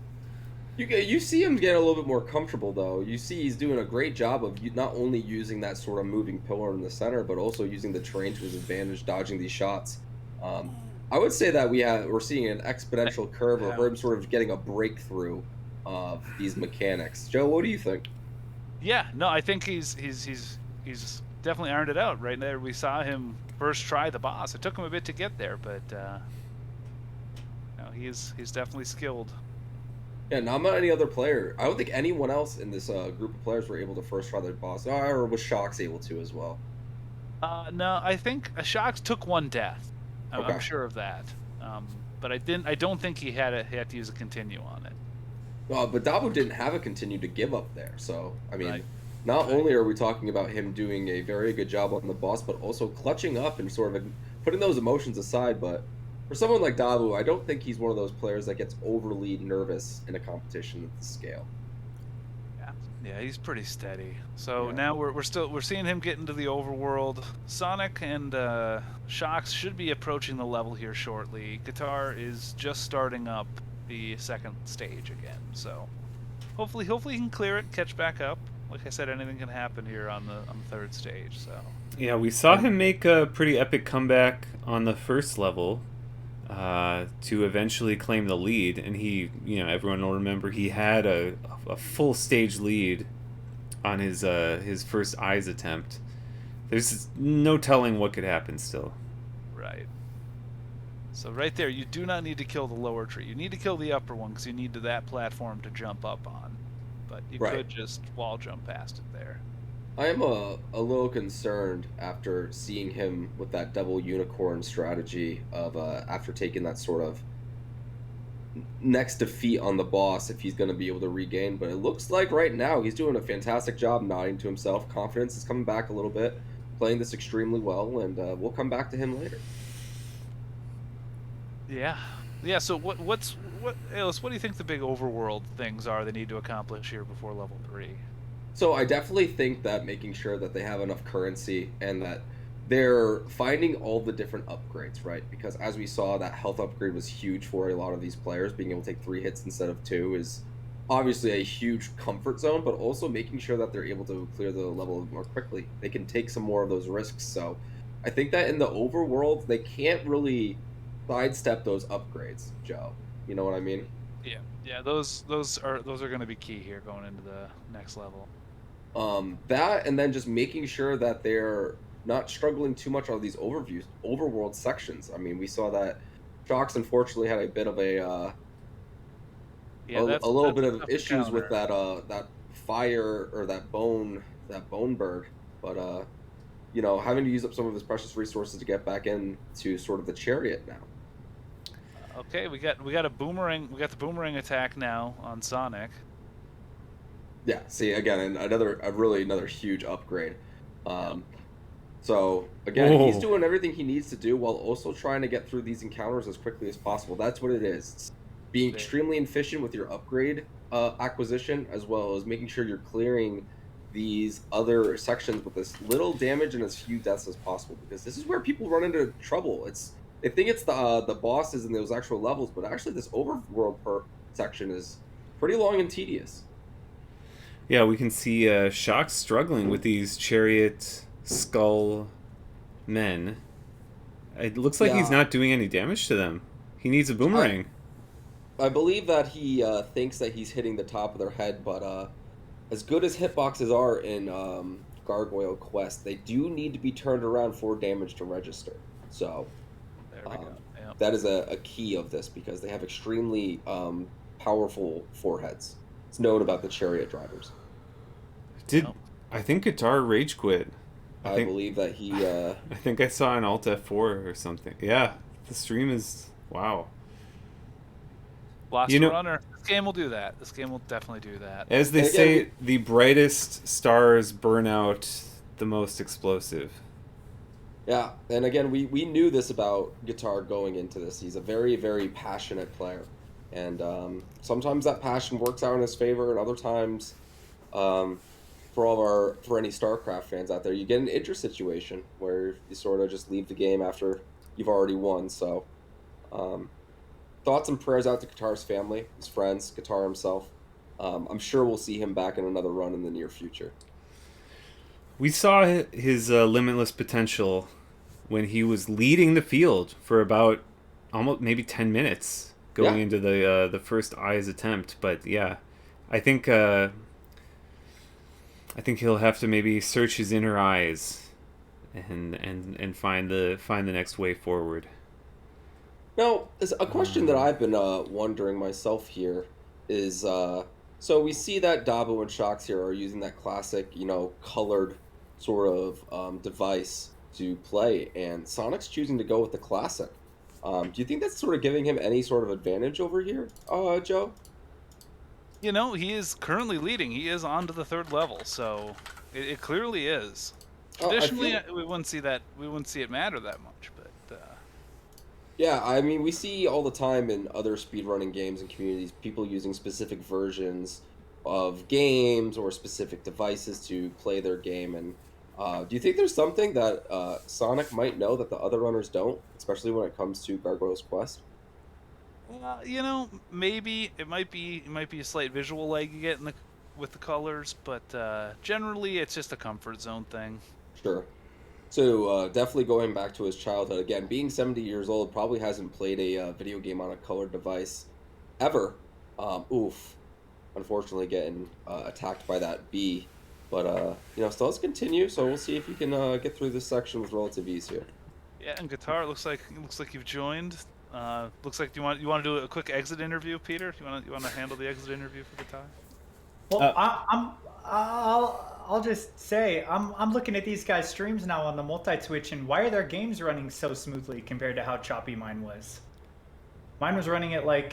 You see him get a little bit more comfortable, though. You see he's doing a great job of not only using that sort of moving pillar in the center, but also using the terrain to his advantage, dodging these shots. I would say that we're seeing an exponential curve of him sort of getting a breakthrough of these mechanics. Joe, what do you think? Yeah, no, I think he's definitely earned it out right there. We saw him first try the boss. It took him a bit to get there, but no, he's definitely skilled. Yeah, not any other player. I don't think anyone else in this group of players were able to first try their boss, or was Shocks able to as well? No, I think Shocks took one death. Okay. I'm sure of that. But I don't think he had to use a continue on it. But Dabu didn't have a continue to give up there, so I mean, Right. not only are we talking about him doing a very good job on the boss, but also clutching up and sort of putting those emotions aside. But for someone like Dabu, I don't think he's one of those players that gets overly nervous in a competition at this scale. Yeah, he's pretty steady. So now we're seeing him get into the overworld. Sonic and Shocks should be approaching the level here shortly. Guitar is just starting up the second stage again. So hopefully he can clear it, catch back up. Like I said, anything can happen here on the third stage. So yeah, we saw him make a pretty epic comeback on the first level to eventually claim the lead, and everyone will remember he had a full stage lead on his first eyes attempt. There's no telling what could happen still. right. So right there, you do not need to kill the lower tree. You need to kill the upper one because you need that platform to jump up on. But you could just wall jump past it there. I am a little concerned after seeing him with that double unicorn strategy of after taking that sort of next defeat on the boss, if he's going to be able to regain. But it looks like right now he's doing a fantastic job nodding to himself. Confidence is coming back a little bit, playing this extremely well, and we'll come back to him later. Yeah. So Alice, what do you think the big overworld things are they need to accomplish here before level 3? So I definitely think that making sure that they have enough currency and that they're finding all the different upgrades, right? Because as we saw, that health upgrade was huge for a lot of these players. Being able to take 3 hits instead of 2 is obviously a huge comfort zone, but also making sure that they're able to clear the level more quickly. They can take some more of those risks. So I think that in the overworld, they can't really sidestep those upgrades, Joe. You know what I mean? Yeah. Those are going to be key here going into the next level. That and then just making sure that they're not struggling too much on these overworld sections. I mean, we saw that Shocks unfortunately had a bit of a little bit of issues with that fire or that bone bird, but having to use up some of his precious resources to get back into sort of the chariot now. Okay, we got a boomerang. We got the boomerang attack now on Sonic. Yeah, see again another huge upgrade. So again, he's Whoa. doing everything he needs to do while also trying to get through these encounters as quickly as possible. That's what it is. It's being extremely efficient with your upgrade acquisition, as well as making sure you're clearing these other sections with as little damage and as few deaths as possible. Because this is where people run into trouble. They think it's the bosses and those actual levels, but actually this overworld section is pretty long and tedious. Yeah, we can see Shock struggling with these chariot skull men. It looks like he's not doing any damage to them. He needs a boomerang. I believe that he thinks that he's hitting the top of their head, but as good as hitboxes are in Gargoyle Quest, they do need to be turned around for damage to register. So There we go. Yep. that is a key of this, because they have extremely powerful foreheads. It's known about the chariot drivers. I think Guitar rage quit? I believe that he... I think I saw an Alt F4 or something. Yeah, the stream is... Wow. Lost a runner. This game will do that. This game will definitely do that. As they say, the brightest stars burn out the most explosive. Yeah, and again, we knew this about Guitar going into this. He's a very, very passionate player. And sometimes that passion works out in his favor, and other times... for any StarCraft fans out there, you get an injury situation where you sort of just leave the game after you've already won. So, thoughts and prayers out to Guitar's family, his friends, Guitar himself. I'm sure we'll see him back in another run in the near future. We saw his limitless potential when he was leading the field for about almost maybe 10 minutes going into the first Eyes attempt. But yeah, I think he'll have to maybe search his inner eyes and find the next way forward. Now, a question that I've been wondering myself here is, so we see that Dabo and Shox here are using that classic, colored sort of device to play, and Sonic's choosing to go with the classic. Do you think that's sort of giving him any sort of advantage over here, Joe? He is currently leading. He is on to the 3rd level, so it clearly is. Traditionally, we wouldn't see that. We wouldn't see it matter that much, but. Yeah, I mean, we see all the time in other speedrunning games and communities people using specific versions of games or specific devices to play their game. And do you think there's something that Sonic might know that the other runners don't, especially when it comes to Gargoyle's Quest? Maybe it might be a slight visual lag you get with the colors, but generally it's just a comfort zone thing. Sure. So definitely going back to his childhood again, being 70 years old, probably hasn't played a video game on a colored device ever. Unfortunately, getting attacked by that bee, but still let's continue. So we'll see if you can get through this section with relative ease here. Yeah, and Guitar, it looks like you've joined. Looks like you want to do a quick exit interview, Peter. You want to handle the exit interview for Guitar? Well, I'll just say I'm looking at these guys' streams now on the multi-twitch, and why are their games running so smoothly compared to how choppy mine was? Mine was running at I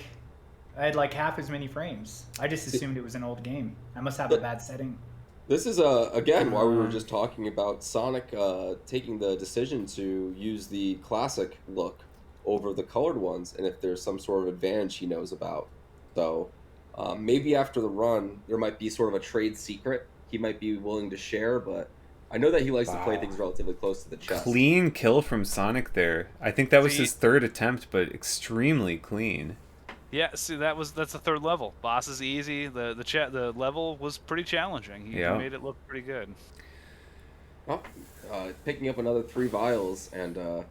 had half as many frames. I just assumed it was an old game. I must have a bad setting. This is again why we were just talking about Sonic taking the decision to use the classic look over the colored ones, and if there's some sort of advantage he knows about. So maybe after the run there might be sort of a trade secret he might be willing to share, but I know that he likes to play things relatively close to the chest. Clean kill from Sonic there. I think that was his 3rd attempt, but extremely clean. Yeah, see that's the 3rd level. Boss is easy. The level was pretty challenging. He made it look pretty good. Well, picking up another 3 vials, and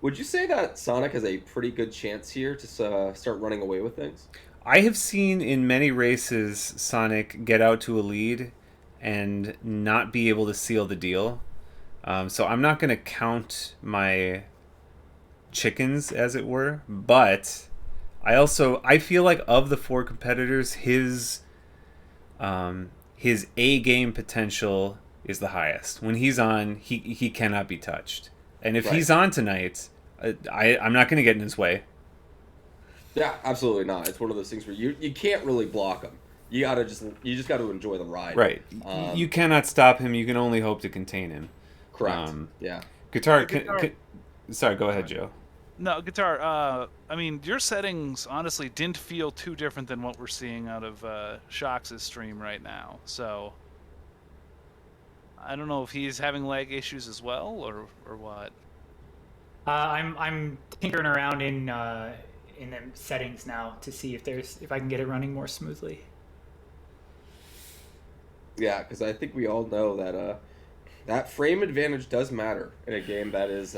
would you say that Sonic has a pretty good chance here to start running away with things? I have seen in many races Sonic get out to a lead and not be able to seal the deal. So I'm not going to count my chickens, as it were, but I feel like of the 4 competitors, his A game potential is the highest. When he's on, he cannot be touched. And if he's on tonight, I'm not going to get in his way. Yeah, absolutely not. It's one of those things where you can't really block him. You just got to enjoy the ride. Right. You cannot stop him. You can only hope to contain him. Correct. Yeah. Guitar. Sorry, go ahead, Joe. No, Guitar, I mean, your settings, honestly, didn't feel too different than what we're seeing out of Shox' stream right now. So, I don't know if he's having lag issues as well, or what. I'm tinkering around in the settings now to see if I can get it running more smoothly. Yeah, because I think we all know that that frame advantage does matter in a game that is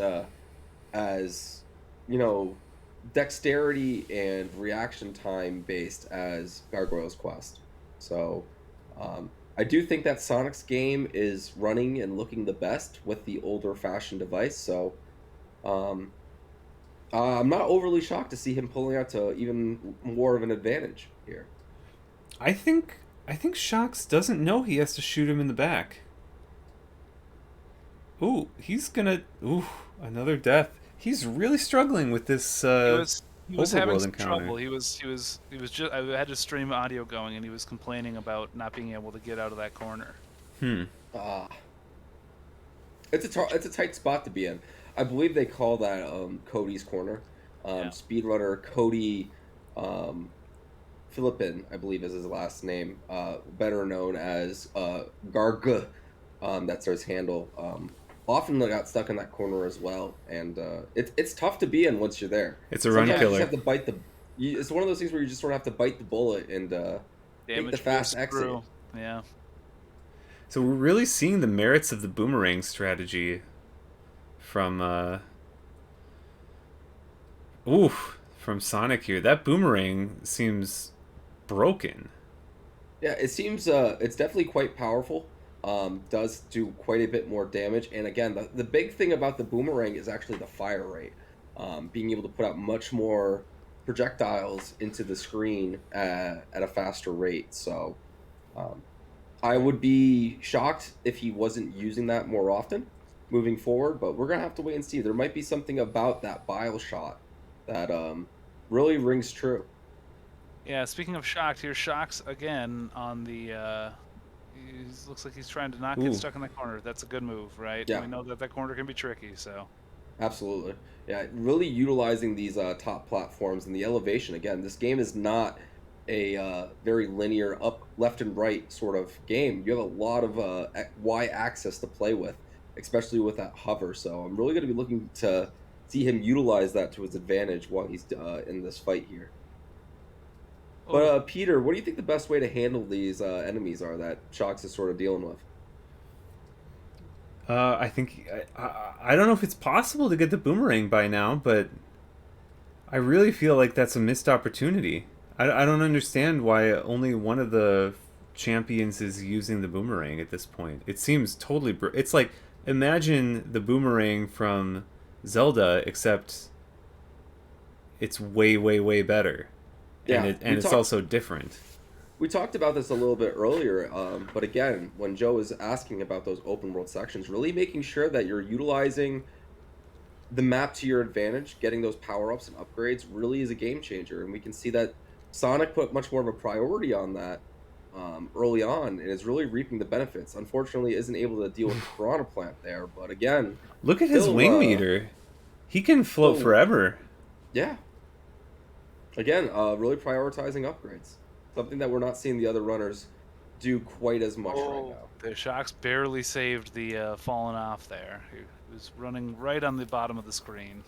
as dexterity and reaction time based as Gargoyle's Quest. So I do think that Sonic's game is running and looking the best with the older fashioned device. So I'm not overly shocked to see him pulling out to even more of an advantage here. I think Shox doesn't know he has to shoot him in the back. Ooh, he's gonna. Ooh, another death. He's really struggling with this. He was having some encounter. trouble. He was just. I had his stream audio going, and he was complaining about not being able to get out of that corner. It's a tight spot to be in. I believe they call that Cody's corner. Speedrunner Cody Philippin, I believe is his last name, better known as Gargoyle. That's his handle. Often got stuck in that corner as well, and it's tough to be in once you're there. It's a run killer. You just have to bite it's one of those things where you just sort of have to bite the bullet and take the fast exit. Yeah. So we're really seeing the merits of the boomerang strategy from Sonic here. That boomerang seems broken. Yeah, it seems it's definitely quite powerful. Does do quite a bit more damage, and again, the big thing about the boomerang is actually the fire rate. Being able to put out much more projectiles into the screen at a faster rate. So I would be shocked if he wasn't using that more often moving forward, but we're gonna have to wait and see. There might be something about that bile shot that really rings true. Yeah, speaking of shocked, here's Shox again on the looks like he's trying to not get stuck in that corner. That's a good move, right? Yeah. We know that corner can be tricky, so. Absolutely. Yeah, really utilizing these top platforms and the elevation. Again, this game is not a very linear up, left, and right sort of game. You have a lot of Y-axis to play with, especially with that hover. So I'm really going to be looking to see him utilize that to his advantage while he's in this fight here. But Peter, what do you think the best way to handle these enemies are that Shox is sort of dealing with? I think I don't know if it's possible to get the boomerang by now, but I really feel like that's a missed opportunity. I don't understand why only one of the champions is using the boomerang at this point. It seems totally... It's like, imagine the boomerang from Zelda, except it's way, way, way better. Yeah, and it's also different. We talked about this a little bit earlier, but again, when Joe is asking about those open world sections, really making sure that you're utilizing the map to your advantage, getting those power-ups and upgrades really is a game changer, and we can see that Sonic put much more of a priority on that early on, and is really reaping the benefits. Unfortunately, isn't able to deal with the Piranha Plant there, but again... Look at his wing meter. He can float forever. Yeah. Again, really prioritizing upgrades. Something that we're not seeing the other runners do quite as much right now. The Shox barely saved the falling off there. He was running right on the bottom of the screen.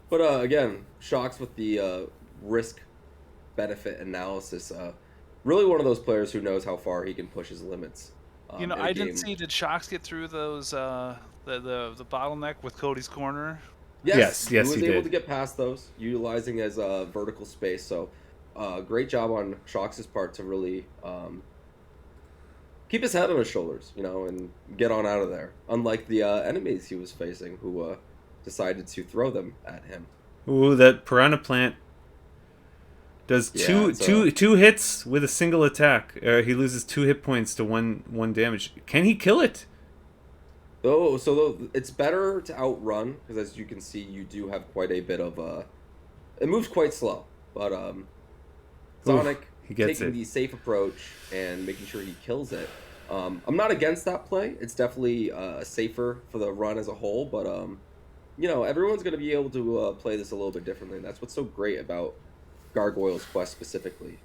But again, Shox with the risk-benefit analysis. Really one of those players who knows how far he can push his limits. I didn't see, did Shox get through those the bottleneck with Cody's corner? Yes, he was able did. to get past those, utilizing as a vertical space. So, great job on Shox's part to really keep his head on his shoulders, and get on out of there. Unlike the enemies he was facing, who decided to throw them at him. Ooh, that Piranha Plant does two hits with a single attack. He loses 2 hit points to one damage. Can he kill it? Oh, so it's better to outrun, because as you can see, you do have quite a bit of... it moves quite slow, but Sonic he gets taking it. the safe approach and making sure he kills it I'm not against that play. It's definitely safer for the run as a whole, but everyone's going to be able to play this a little bit differently. And that's what's so great about Gargoyle's quest specifically.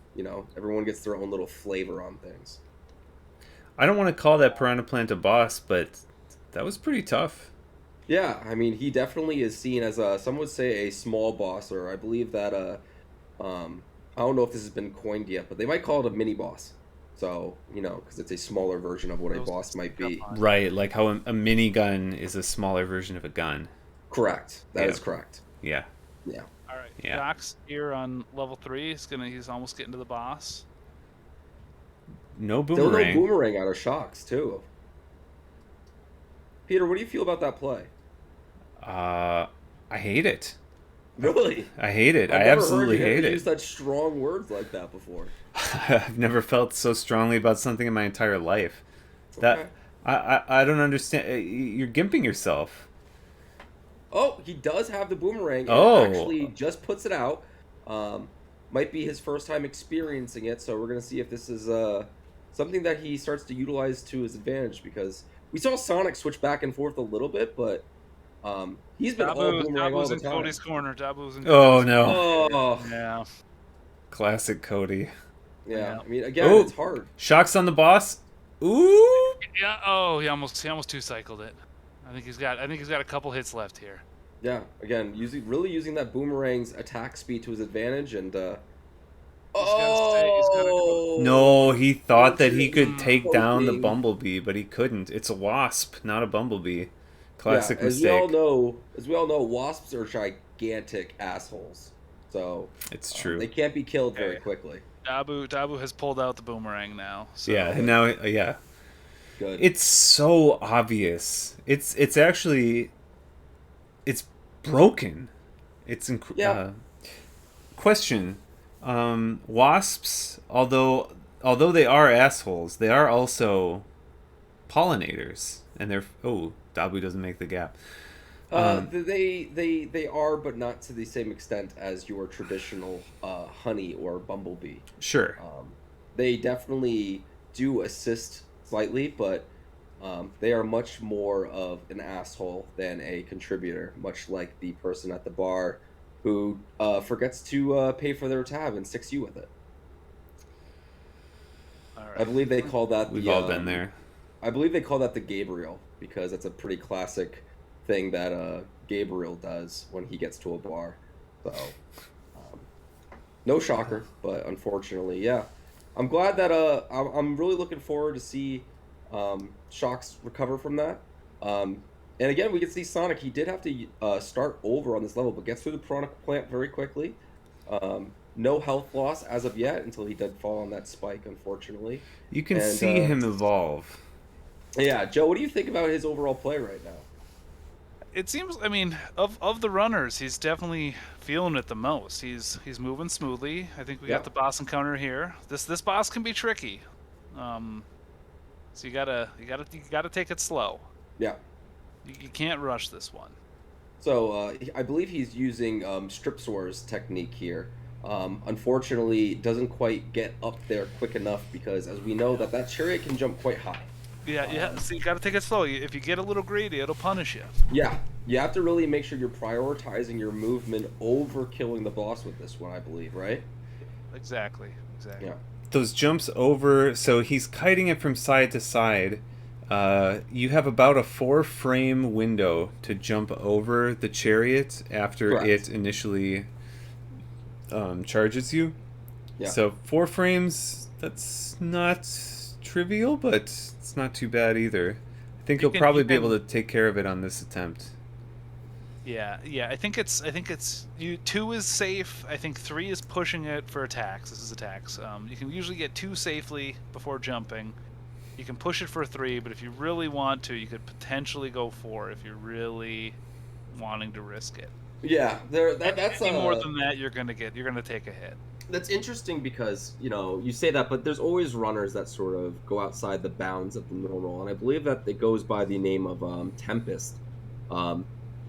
Everyone gets their own little flavor on things. I don't want to call that Piranha Plant a boss, but that was pretty tough. Yeah, I mean, he definitely is seen as some would say a small boss, or I believe that I don't know if this has been coined yet, but they might call it a mini boss. So, because it's a smaller version of what a boss might be. Right, like how a minigun is a smaller version of a gun. Correct. That is correct. Yeah. Yeah. All right. Yeah. Dox here on level 3. He's almost getting to the boss. No Still boomerang. no boomerang out of Shocks, too. Peter, what do you feel about that play? I hate it. Really? I hate it. I never absolutely heard you hate it. use such strong words like that before. I've never felt so strongly about something in my entire life. Okay. I don't understand. You're gimping yourself. Oh, he does have the boomerang. Oh. And actually just puts it out. Might be his first time experiencing it, so we're going to see if this is something that he starts to utilize to his advantage, because we saw Sonic switch back and forth a little bit, but he's been all boomerang all the in time. Cody's corner. Dabu's in Oh, Cody's no. Oh, Yeah. Classic Cody. yeah. I mean, again, Oh. it's hard. Shocks on the boss. Ooh. Yeah. Oh, he almost two-cycled it. I think he's got a couple hits left here. Yeah, again, really using that boomerang's attack speed to his advantage, and No, he thought that he could Poking. take down the bumblebee, but he couldn't. It's a wasp, not a bumblebee. Classic as mistake. As we all know, wasps are gigantic assholes. So It's true. they can't be killed very quickly. Dabu has pulled out the boomerang now. So. Yeah, and now yeah. Good. It's so obvious. It's actually it's broken. It's question. Wasps, although they are assholes, they are also pollinators, and they're Dabu doesn't make the gap. They are, but not to the same extent as your traditional honey or bumblebee. Sure. They definitely do assist slightly, but they are much more of an asshole than a contributor, much like the person at the bar who forgets to pay for their tab and sticks you with it. All right. I believe they call that We've all been there. I believe they call that the Gabriel, because that's a pretty classic thing that Gabriel does when he gets to a bar. So, no shocker, but unfortunately, yeah. I'm glad that I'm really looking forward to see Shocks recover from that. And again, we can see Sonic. He did have to start over on this level, but gets through the Piranha Plant very quickly. No health loss as of yet until he did fall on that spike, unfortunately. You can see him evolve. Yeah, Joe, what do you think about his overall play right now? It seems, I mean, of the runners, he's definitely feeling it the most. He's moving smoothly. I think we got the boss encounter here. This boss can be tricky. So you gotta take it slow. Yeah. You can't rush this one. So I believe he's using Strip Soar's technique here. Unfortunately, it doesn't quite get up there quick enough, because as we know that chariot can jump quite high. Yeah. So you gotta take it slow. If you get a little greedy, it'll punish you. Yeah. You have to really make sure you're prioritizing your movement over killing the boss with this one, I believe, right? Exactly. Yeah. Those jumps over, so he's kiting it from side to side. You have about a 4-frame window to jump over the chariot after it initially charges you. Yeah. So 4 frames, that's not trivial, but it's not too bad either. I think he'll probably be able to take care of it on this attempt. Yeah. I think it's 2 is safe. I think 3 is pushing it for attacks. This is attacks. You can usually get 2 safely before jumping. You can push it for 3, but if you really want to, you could potentially go 4 if you're really wanting to risk it. Yeah, that's any more than that, you're gonna take a hit. That's interesting because you say that, but there's always runners that sort of go outside the bounds of the normal, and I believe that it goes by the name of Tempest.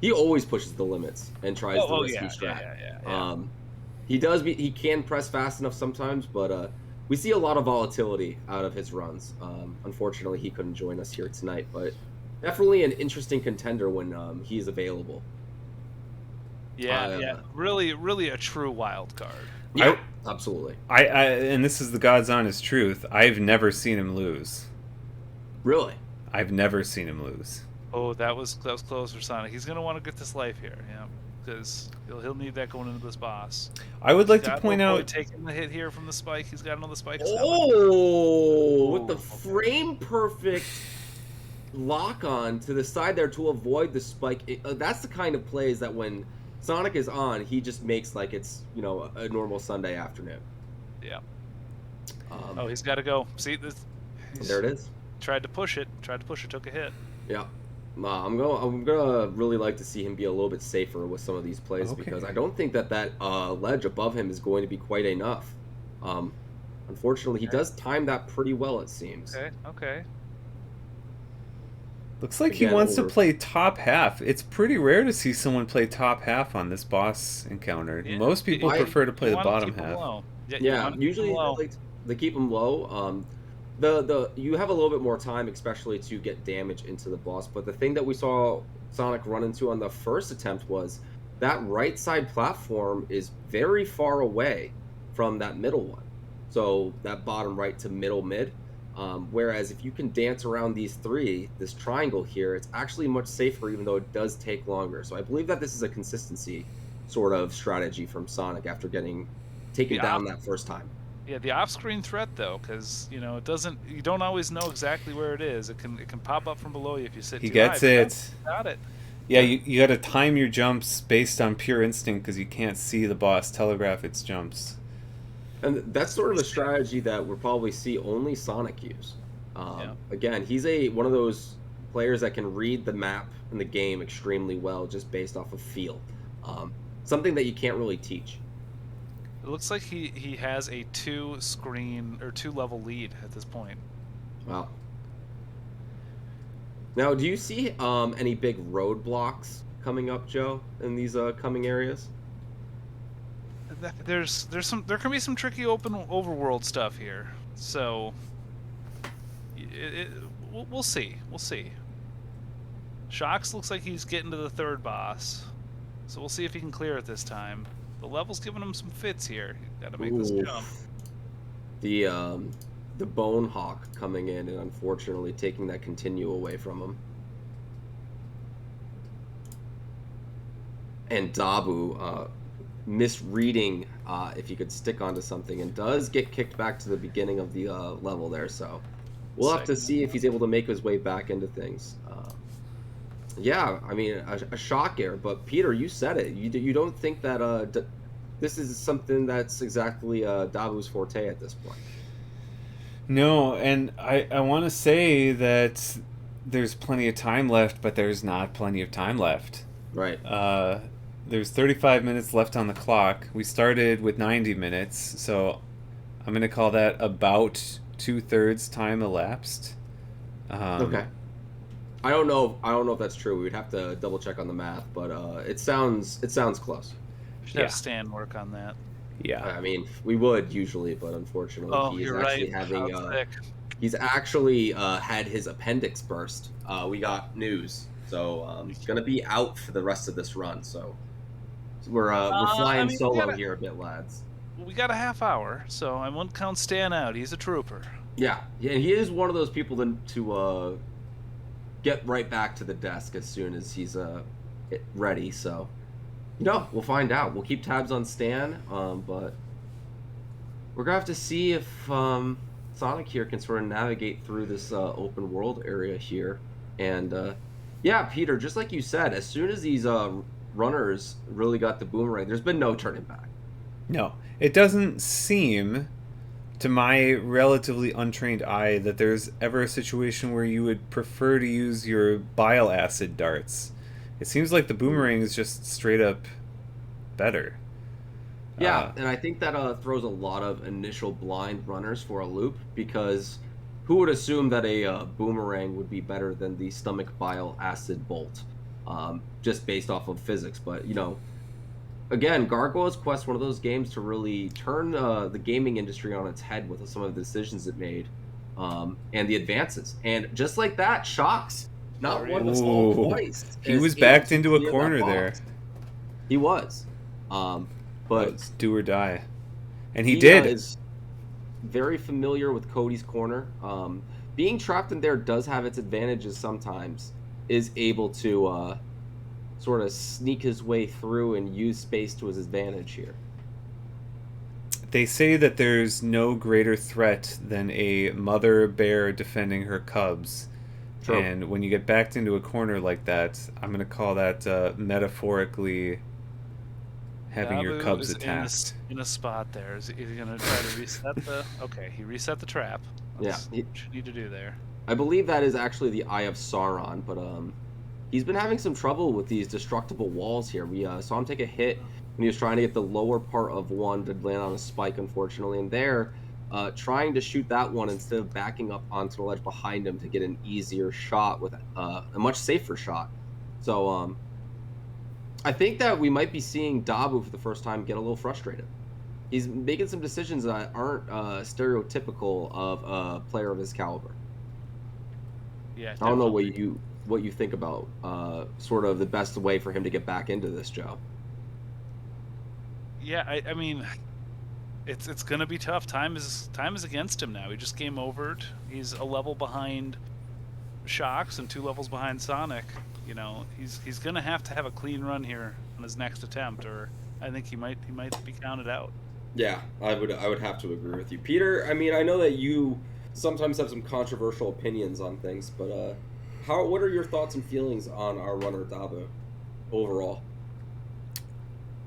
He always pushes the limits and tries the risky strat. Yeah. He can press fast enough sometimes, but we see a lot of volatility out of his runs. Unfortunately, he couldn't join us here tonight, but definitely an interesting contender when he's available. Yeah, really a true wild card. Yeah, absolutely. And this is the God's honest truth. I've never seen him lose. Really? I've never seen him lose. Oh, that was close for Sonic. He's gonna want to get this life here, because he'll need that going into this boss. I would like to point out taking the hit here from the spike. He's got another spike. With the frame perfect lock on to the side there to avoid the spike. That's the kind of plays that when Sonic is on, he just makes like it's a normal Sunday afternoon. Yeah. He's got to go. See this? There it is. Tried to push it. Took a hit. Yeah. I'm gonna really like to see him be a little bit safer with some of these plays because I don't think that ledge above him is going to be quite enough. Unfortunately, he does time that pretty well, it seems. Okay. Looks like he wants to play top half. It's pretty rare to see someone play top half on this boss encounter. Yeah. Most people prefer to play the bottom half. Yeah, usually they keep him low. You have a little bit more time, especially to get damage into the boss. But the thing that we saw Sonic run into on the first attempt was that right side platform is very far away from that middle one. So that bottom right to middle mid. Whereas if you can dance around this triangle here, it's actually much safer, even though it does take longer. So I believe that this is a consistency sort of strategy from Sonic after getting taken down that first time. Yeah, the off-screen threat though, because you don't always know exactly where it is. It can pop up from below you if you sit too high. He gets it. Got it. Yeah, you got to time your jumps based on pure instinct because you can't see the boss telegraph its jumps. And that's sort of a strategy that we'll probably see only Sonic use. Again, he's one of those players that can read the map and the game extremely well just based off of feel. Something that you can't really teach. It looks like he has a 2-level lead at this point. Wow. Now, do you see any big roadblocks coming up, Joe, in these coming areas? There can be some tricky open overworld stuff here, so we'll see. Shocks looks like he's getting to the third boss, so we'll see if he can clear it this time. The level's giving him some fits here. Got to make this jump. The Bone Hawk coming in and unfortunately taking that continue away from him. And Dabu misreading if he could stick onto something and does get kicked back to the beginning of the level there. So we'll have to see if he's able to make his way back into things. Yeah, I mean, a shock air, but Peter, you said it. You don't think that this is something that's exactly Dabu's forte at this point? No, and I want to say that there's plenty of time left, but there's not plenty of time left. Right. There's 35 minutes left on the clock. We started with 90 minutes, so I'm going to call that about 2/3 time elapsed. Okay. I don't know if that's true. We'd have to double check on the math, but it sounds close. Should have Stan work on that. Yeah. I mean, we would usually, but unfortunately, he's actually had his appendix burst. We got news, so he's gonna be out for the rest of this run. So we're flying solo here a bit, lads. We got a half hour, so I won't count Stan out. He's a trooper. Yeah, he is one of those people to get right back to the desk as soon as he's ready. So, we'll find out. We'll keep tabs on Stan, but we're gonna have to see if Sonic here can sort of navigate through this open world area here. And yeah, Peter, just like you said, as soon as these runners really got the boomerang, there's been no turning back. No, it doesn't seem, to my relatively untrained eye, that there's ever a situation where you would prefer to use your bile acid darts. It seems like the boomerang is just straight up better. Yeah, and I think that throws a lot of initial blind runners for a loop, because who would assume that a boomerang would be better than the stomach bile acid bolt, just based off of physics? But again, Gargoyle's Quest, one of those games to really turn the gaming industry on its head with some of the decisions it made, and the advances. And just like that, Shocks, not one but twice. He is was able backed to into a clear that corner box. there. He was, That but was do or die, and he Tina did. is very familiar with Cody's corner. Being trapped in there does have its advantages sometimes. Is able to sort of sneak his way through and use space to his advantage here. They say that there's no greater threat than a mother bear defending her cubs. True. And when you get backed into a corner like that, I'm going to call that metaphorically having your Dabu cubs is attacked. in a spot there. Is he going to try to reset the... Okay, he reset the trap. That's Yeah. what you need to do there. I believe that is actually the Eye of Sauron, but he's been having some trouble with these destructible walls here. We saw him take a hit when he was trying to get the lower part of one to land on a spike, unfortunately, and there, trying to shoot that one instead of backing up onto the ledge behind him to get an easier shot with a much safer shot. So I think that we might be seeing Dabu for the first time get a little frustrated. He's making some decisions that aren't stereotypical of a player of his caliber. Yeah, I don't know definitely. what you think about sort of the best way for him to get back into this, Joe. Yeah, I mean, it's gonna be tough. Time is against him now. He just game overed. He's a level behind Shocks and 2 levels behind Sonic. You know, he's gonna have to have a clean run here on his next attempt, or I think he might be counted out. Yeah, I would have to agree with you, Peter. I mean, I know that you sometimes have some controversial opinions on things, but what are your thoughts and feelings on our runner Dabu overall?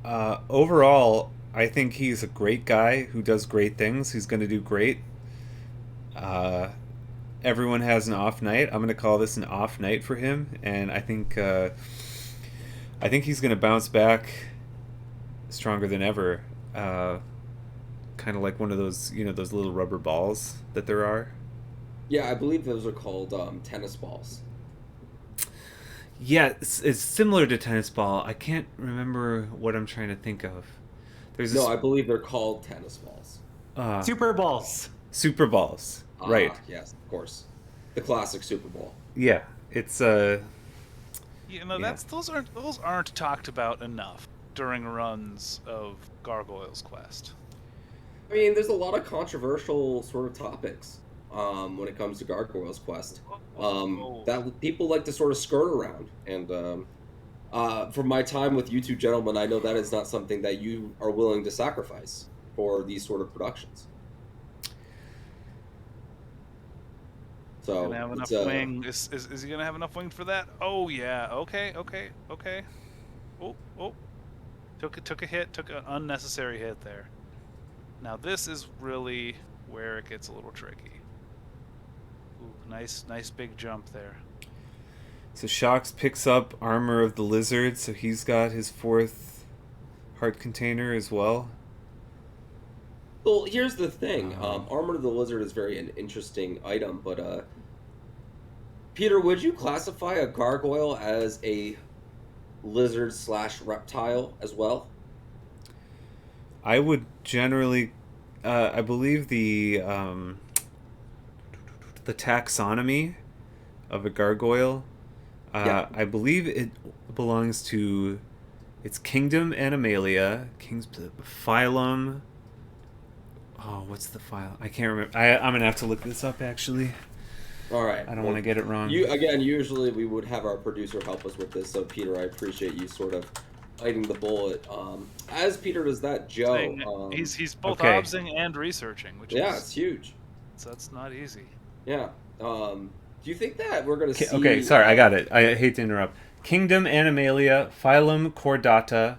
Overall, I think he's a great guy who does great things. He's going to do great. Everyone has an off night. I'm going to call this an off night for him, and I think he's going to bounce back stronger than ever. Kind of like one of those, those little rubber balls that there are. Yeah, I believe those are called tennis balls. Yeah, it's similar to tennis ball. I can't remember what I'm trying to think of. I believe they're called tennis balls. Super Balls. Super balls. Right. Yes, of course. The classic Super Bowl. Yeah, it's those aren't talked about enough during runs of Gargoyle's Quest. I mean, there's a lot of controversial sort of topics when it comes to Gargoyle's Quest that people like to sort of skirt around. And from my time with you two gentlemen, I know that is not something that you are willing to sacrifice for these sort of productions. So Gonna have enough wing. Is he gonna have enough wing for that? Oh yeah. Okay. Oh. Took a hit. Took an unnecessary hit there. Now this is really where it gets a little tricky. Ooh, nice big jump there. So Shocks picks up Armor of the Lizard, so he's got his 4th heart container as well. Well, here's the thing. Armor of the Lizard is an interesting item, but Peter, would you classify a gargoyle as a lizard/reptile as well? I would generally, I believe the taxonomy of a gargoyle, I believe it belongs to its kingdom Animalia, phylum. Oh, what's the file? I can't remember. I'm gonna have to look this up actually. All right. I don't want to get it wrong. Usually we would have our producer help us with this. So Peter, I appreciate you sort of biting the bullet. As Peter does that, Joe. He's both obsing and researching, which it's huge. So that's not easy. Yeah. Do you think that we're gonna see? Okay, sorry, I got it. I hate to interrupt. Kingdom Animalia, phylum Chordata,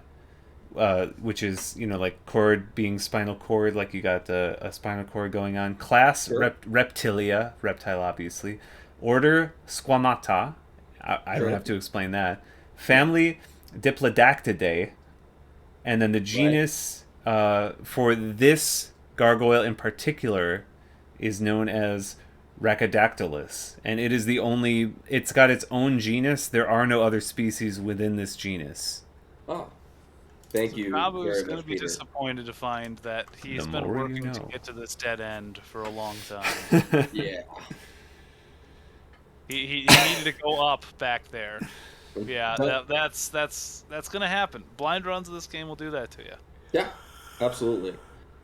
which is like cord being spinal cord, like you got a spinal cord going on. Class Reptilia, reptile obviously. Order Squamata. I don't have to explain that. Family Diplodactydae, and then the genus for this gargoyle in particular is known as Rhacodactylus, and it is it's got its own genus. There are no other species within this genus. Oh. Thank you Nabu is very going much, to be Peter. disappointed to find that he's The been more you working to know. get to this dead end for a long time. Yeah. He needed to go up back there. Yeah, But- that's gonna happen. Blind runs of this game will do that to you. Yeah, absolutely.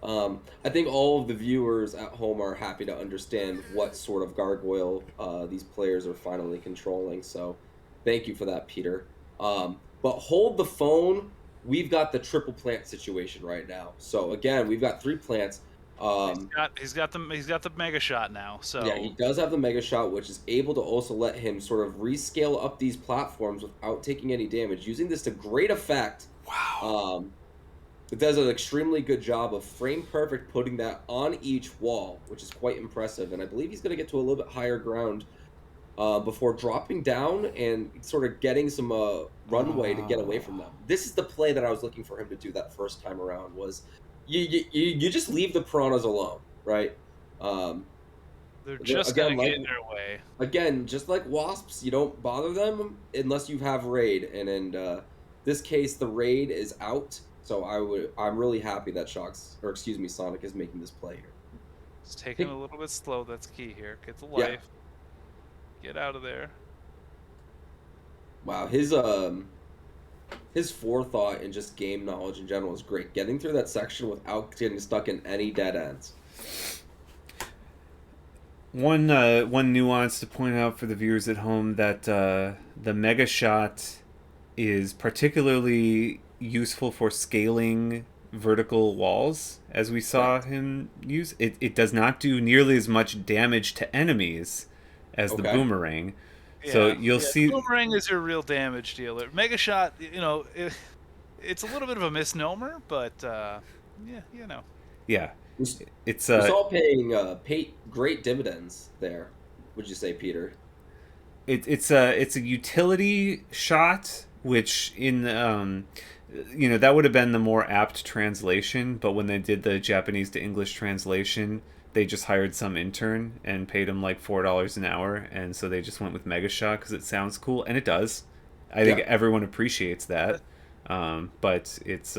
I think all of the viewers at home are happy to understand what sort of gargoyle these players are finally controlling. So, thank you for that, Peter. But hold the phone. We've got the triple plant situation right now. So again, we've got 3 plants. He's got the mega shot now. So Yeah, he does have the mega shot, which is able to also let him sort of rescale up these platforms without taking any damage, using this to great effect. Wow. It does an extremely good job of frame perfect putting that on each wall, which is quite impressive. And I believe he's going to get to a little bit higher ground before dropping down and sort of getting some runway to get away from them. This is the play that I was looking for him to do that first time around. Was you just leave the piranhas alone, right? they're just again, gonna get in their way. Again, just like wasps, you don't bother them unless you have raid, and in this case, the raid is out. So I'm really happy that Sonic is making this play here. Just take him a little bit slow. That's key here. Get the life. Get out of there. Wow, his forethought and just game knowledge in general is great. Getting through that section without getting stuck in any dead ends. One nuance to point out for the viewers at home that the mega shot is particularly useful for scaling vertical walls, as we saw him use. It does not do nearly as much damage to enemies as the boomerang. Yeah, so you'll see boomerang is your real damage dealer. Mega shot, it's a little bit of a misnomer, but yeah, it's all paying great dividends there. Would you say, Peter? It's a utility shot, which in that would have been the more apt translation, but when they did the Japanese to English translation, they just hired some intern and paid him like $4 an hour, and so they just went with Mega Shot because it sounds cool, and it does. I think everyone appreciates that, but it's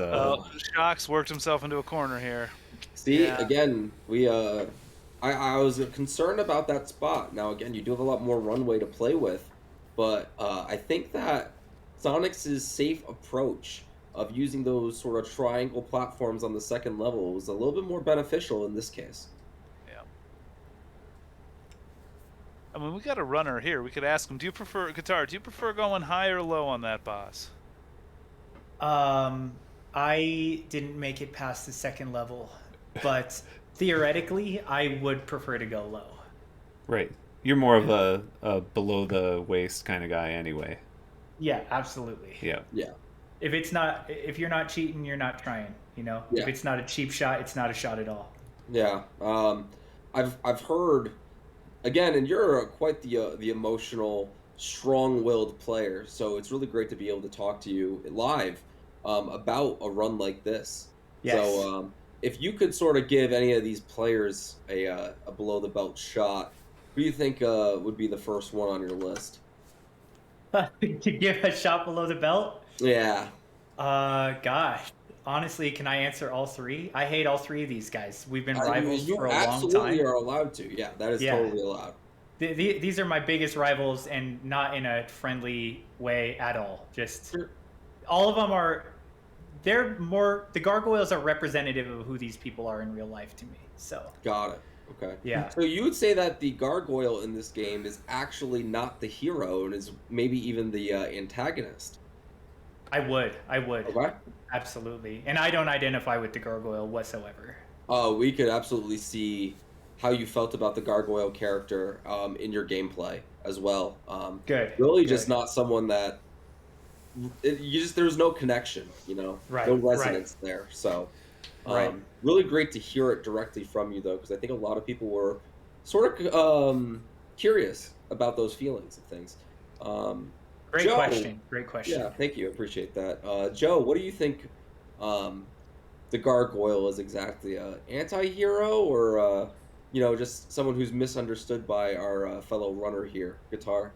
Shocks worked himself into a corner here. See, again, I was concerned about that spot. Now, again, you do have a lot more runway to play with, but I think that Sonic's safe approach of using those sort of triangle platforms on the second level was a little bit more beneficial in this case. Yeah. I mean, we got a runner here. We could ask him, do you prefer going high or low on that boss? I didn't make it past the second level, but theoretically, I would prefer to go low. Right. You're more of a below the waist kind of guy anyway. Yeah, absolutely. Yeah. Yeah. If you're not cheating, you're not trying. Yeah. If it's not a cheap shot, it's not a shot at all. Yeah. I've heard, again, and you're quite the emotional, strong-willed player, so it's really great to be able to talk to you live about a run like this. Yes. So if you could sort of give any of these players a below-the-belt shot, who do you think would be the first one on your list? To give a shot below the belt? Yeah. Gosh. Honestly, can I answer all 3? I hate all 3 of these guys. We've been rivals for a long time. You absolutely are allowed to. Yeah, that is totally allowed. These are my biggest rivals, and not in a friendly way at all. Just all of them are. The gargoyles are representative of who these people are in real life to me. So. Got it. Okay. Yeah. So you would say that the gargoyle in this game is actually not the hero and is maybe even the antagonist? I would. Okay. Absolutely. And I don't identify with the gargoyle whatsoever. We could absolutely see how you felt about the gargoyle character in your gameplay as well. Good. Really just not someone that... there's no connection, Right. No resonance there. So... really great to hear it directly from you, though, because I think a lot of people were sort of curious about those feelings and things. Great Joe, question. Great question. Yeah, thank you. Appreciate that. Joe, what do you think the gargoyle is exactly? An anti-hero or, just someone who's misunderstood by our fellow runner here, Guitar?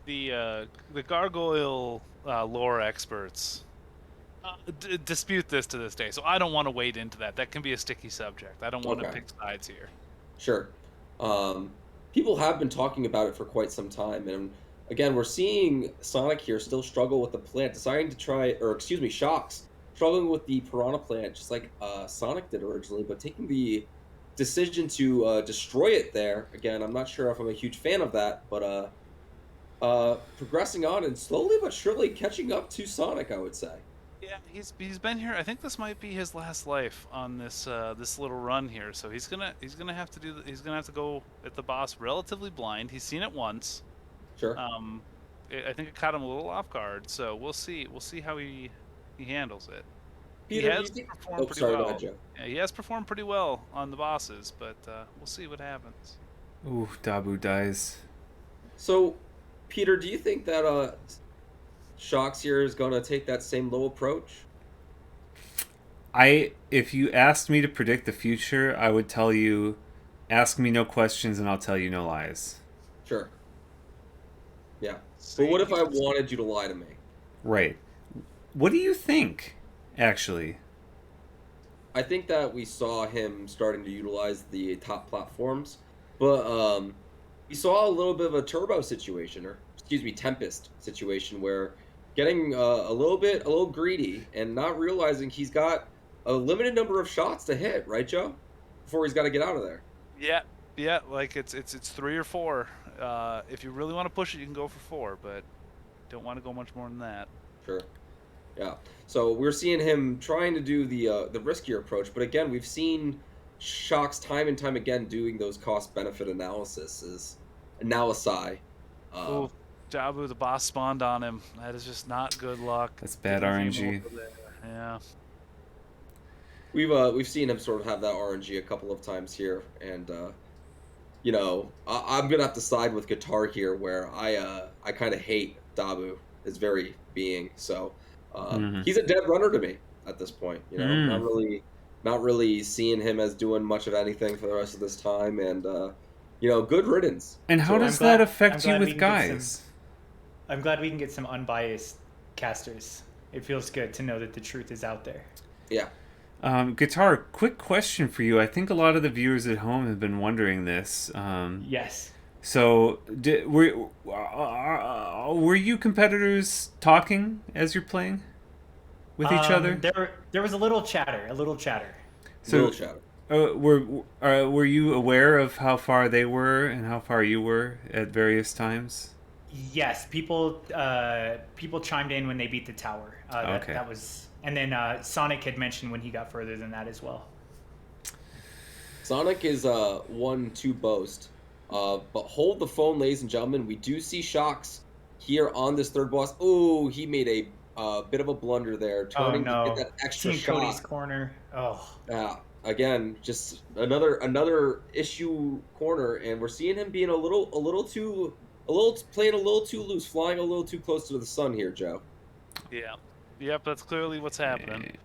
The gargoyle lore experts dispute this to this day, so I don't want to wade into that. That can be a sticky subject. I don't want to Okay. pick sides here. Sure. People have been talking about it for quite some time, and again, we're seeing Sonic here still struggle with the plant, deciding to try, or excuse me, Shocks struggling with the Piranha plant, just like Sonic did originally, but taking the decision to destroy it there. Again, I'm not sure if I'm a huge fan of that, but progressing on and slowly but surely catching up to Sonic, I would say. Yeah, he's been here. I think this might be his last life on this this little run here. So he's gonna have to he's gonna have to go at the boss relatively blind. He's seen it once. Sure. I think it caught him a little off guard. So we'll see how he handles it. Peter, he has performed pretty sorry, well. go ahead, Joe. Yeah, he has performed pretty well on the bosses, but we'll see what happens. Ooh, Dabu dies. So, Peter, do you think that Shocks here is gonna take that same low approach? If you asked me to predict the future, I would tell you, ask me no questions and I'll tell you no lies. Sure. Yeah. But what if I wanted you to lie to me? Right. What do you think, actually? I think that we saw him starting to utilize the top platforms, but we saw a little bit of a turbo situation, or excuse me, Tempest situation, where getting a little greedy and not realizing he's got a limited number of shots to hit, right, Joe? Before he's got to get out of there. Yeah, like it's 3 or 4. If you really want to push it, you can go for 4, but don't want to go much more than that. Sure. Yeah. So we're seeing him trying to do the riskier approach, but again, we've seen Shocks time and time again doing those cost-benefit analysis. Oh, Jabu, the boss spawned on him. That is just not good luck. That's bad RNG. Yeah. We've seen him sort of have that RNG a couple of times here, and I'm gonna have to side with Guitar here, where I kind of hate Dabu, his very being. So he's a dead runner to me at this point. Not really seeing him as doing much of anything for the rest of this time, and good riddance. And how does that affect you with guys? I'm glad we can get some unbiased casters. It feels good to know that the truth is out there. Yeah. Guitar, quick question for you. I think a lot of the viewers at home have been wondering this. Yes. So, were you competitors talking as you're playing with each other? There was a little chatter. So, were you aware of how far they were and how far you were at various times? Yes, people chimed in when they beat the tower. Okay. That was, and then Sonic had mentioned when he got further than that as well. Sonic is 1-2 boast, but hold the phone, ladies and gentlemen. We do see Shocks here on this third boss. Oh, he made a bit of a blunder there, turning to get that extra shot. Cody's corner. Oh. Yeah. Again, just another issue corner, and we're seeing him being playing a little too loose, flying a little too close to the sun here, Joe. Yeah. Yep, that's clearly what's happening.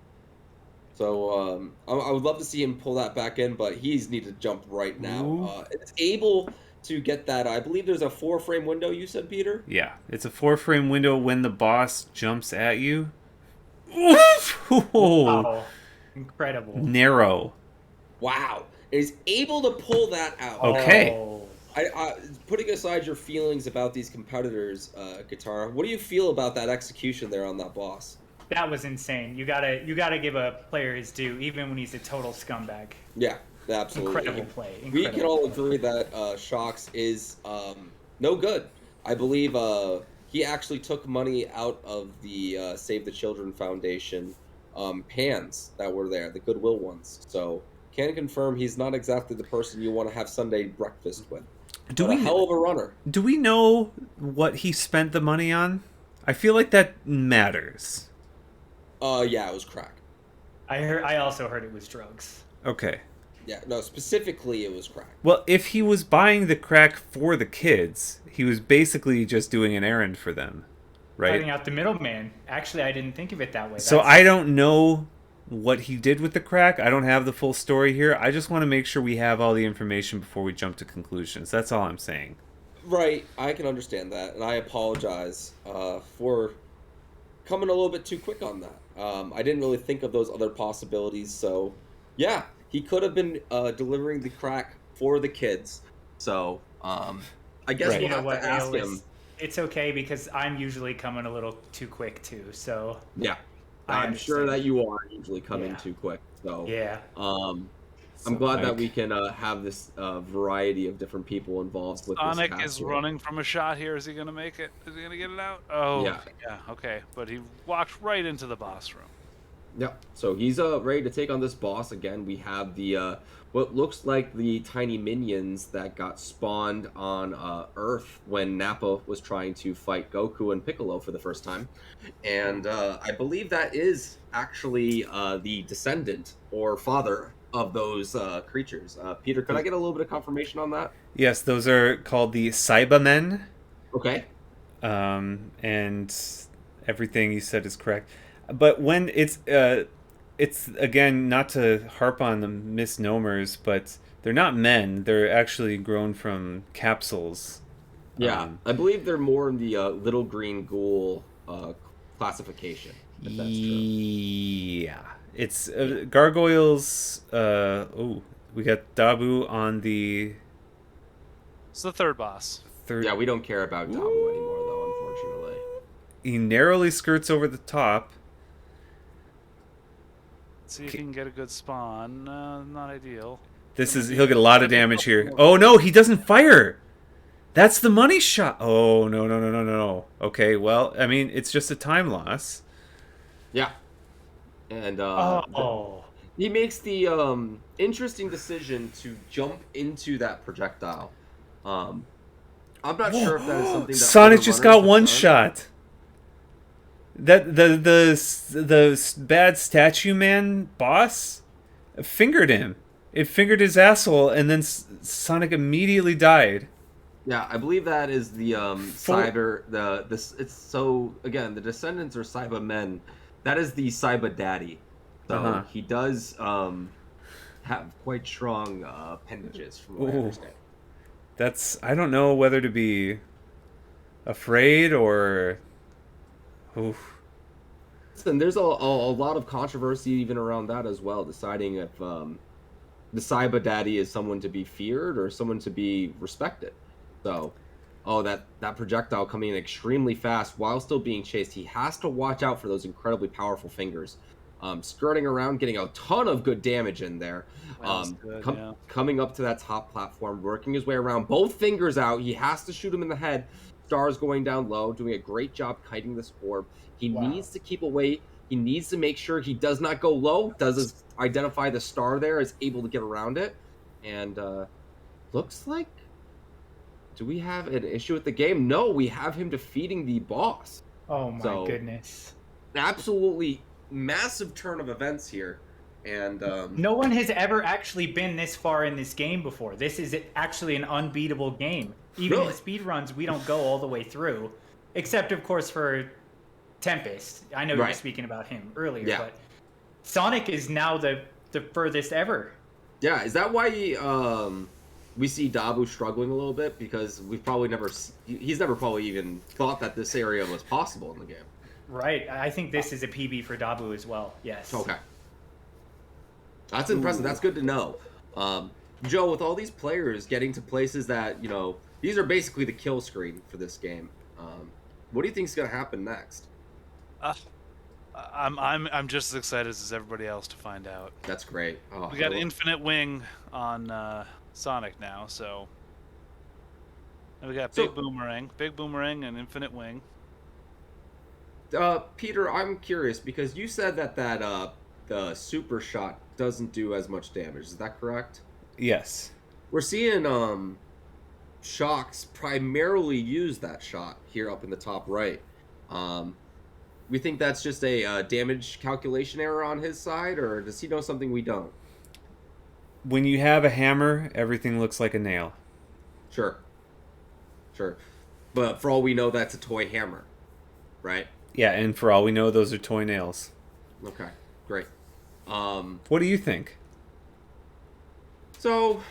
So I would love to see him pull that back in, but he's need to jump right now. It's able to get that. I believe there's a 4-frame window. You said, Peter? Yeah, it's a 4-frame window when the boss jumps at you. Oof! Wow. Incredible. Narrow. Wow. Is able to pull that out. Okay. Oh. I putting aside your feelings about these competitors, Guitar, what do you feel about that execution there on that boss? That was insane. You gotta give a player his due, even when he's a total scumbag. Yeah, absolutely. Incredible play. We can all agree that Shocks is no good. I believe he actually took money out of the Save the Children Foundation pans that were there, the Goodwill ones. So can confirm he's not exactly the person you want to have Sunday breakfast with. A hell of a runner. Do we know what he spent the money on? I feel like that matters. Yeah, it was crack. I also heard it was drugs. Okay. Yeah, no, specifically it was crack. Well, if he was buying the crack for the kids, he was basically just doing an errand for them, right? Cutting out the middleman. Actually, I didn't think of it that way. So I don't know what he did with the crack. I don't have the full story here. I just want to make sure we have all the information before we jump to conclusions. That's all I'm saying. Right, I can understand that, and I apologize for coming a little bit too quick on that. I didn't really think of those other possibilities. So, yeah, he could have been delivering the crack for the kids. So, I guess Right. we'll You know have what, to ask Ale, him. it's okay because I'm usually coming a little too quick too. So Yeah, I I'm sure understand. that you are usually coming Yeah. too quick. So, Yeah. I'm So, glad that Mike, we can have this variety of different people involved with this Sonic cast is here. running from a shot here. Is he gonna make it? Is he gonna get it out? Oh, Yeah. yeah. Okay, but he walked right into the boss room. Yep. So he's ready to take on this boss again. We have the what looks like the tiny minions that got spawned on Earth when Nappa was trying to fight Goku and Piccolo for the first time, and I believe that is actually the descendant or father of those creatures. Peter, could I get a little bit of confirmation on that? yes, those are called the Cybermen. Okay. And everything you said is correct. But when it's again, not to harp on the misnomers, but they're not men. They're actually grown from capsules. Yeah, I believe they're more in the little green ghoul classification. If that's true. Yeah, it's gargoyles. Oh, we got Dabu on the It's the third boss. third. Yeah, we don't care about Dabu anymore, though, unfortunately. He narrowly skirts over the top. Let's see if he can get a good spawn. Not ideal. He'll get a lot of damage here. Oh no, he doesn't fire. That's the money shot. Oh no no no no no. Okay, well, I mean, it's just a time loss. Yeah. And he makes the interesting decision to jump into that projectile. I'm not sure if that is something that Sonic other just runners got have one done. shot. That the bad statue man boss fingered him. It fingered his asshole, and then Sonic immediately died. Yeah, I believe that is the it's so again, the descendants are Cyber men. That is the Cyber daddy. So he does have quite strong appendages from what I understand. I don't know whether to be afraid or Listen, there's a lot of controversy even around that as well, deciding if the Cyber Daddy is someone to be feared or someone to be respected. So, that projectile coming in extremely fast while still being chased, he has to watch out for those incredibly powerful fingers. Skirting around, getting a ton of good damage in there. Coming up to that top platform, working his way around, both fingers out. He has to shoot him in the head. Stars going down low, doing a great job kiting this orb. He needs to keep away. He needs to make sure he does not go low. Does identify the star there, is able to get around it. And looks like, do we have an issue with the game? No, we have him defeating the boss. Oh my goodness. Absolutely massive turn of events here. And no one has ever actually been this far in this game before. This is actually an unbeatable game. Even in speedruns, we don't go all the way through. Except, of course, for Tempest. I know you were speaking about him earlier, but Sonic is now the furthest ever. Yeah, is that why we see Dabu struggling a little bit? Because he's never probably even thought that this area was possible in the game. Right. I think this is a PB for Dabu as well. Yes. Okay. That's impressive. That's good to know. Joe, with all these players getting to places that, these are basically the kill screen for this game. What do you think is going to happen next? I'm just as excited as everybody else to find out. That's great. Oh, we got Infinite Wing on Sonic now, so and we got Big Boomerang, and Infinite Wing. Peter, I'm curious because you said that the super shot doesn't do as much damage. Is that correct? Yes. We're seeing Shocks primarily use that shot here up in the top right. We think that's just a damage calculation error on his side, or does he know something we don't? When you have a hammer, everything looks like a nail. Sure. But for all we know, that's a toy hammer, right? Yeah, and for all we know, those are toy nails. Okay, great. What do you think? So,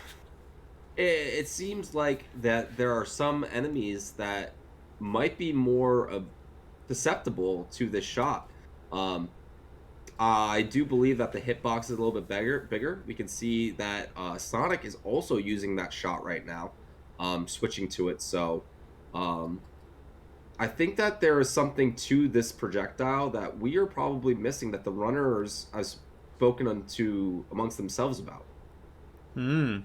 it seems like that there are some enemies that might be more susceptible to this shot. I do believe that the hitbox is a little bit bigger. We can see that Sonic is also using that shot right now, switching to it. So I think that there is something to this projectile that we are probably missing that the runners have spoken to amongst themselves about. Hmm.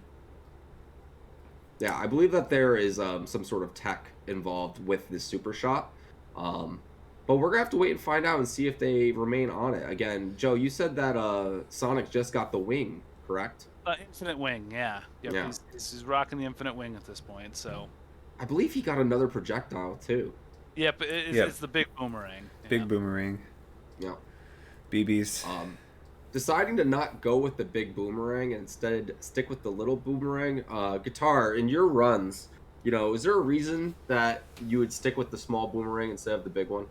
Yeah, I believe that there is some sort of tech involved with this super shot. But we're going to have to wait and find out and see if they remain on it. Again, Joe, you said that Sonic just got the wing, correct? Infinite wing, yeah. Yep, Yeah. He's rocking the infinite wing at this point, so... I believe he got another projectile, too. Yep, it's the big boomerang. Big boomerang. Yeah. BBs. Deciding to not go with the big boomerang and instead stick with the little boomerang. Guitar, in your runs, is there a reason that you would stick with the small boomerang instead of the big one?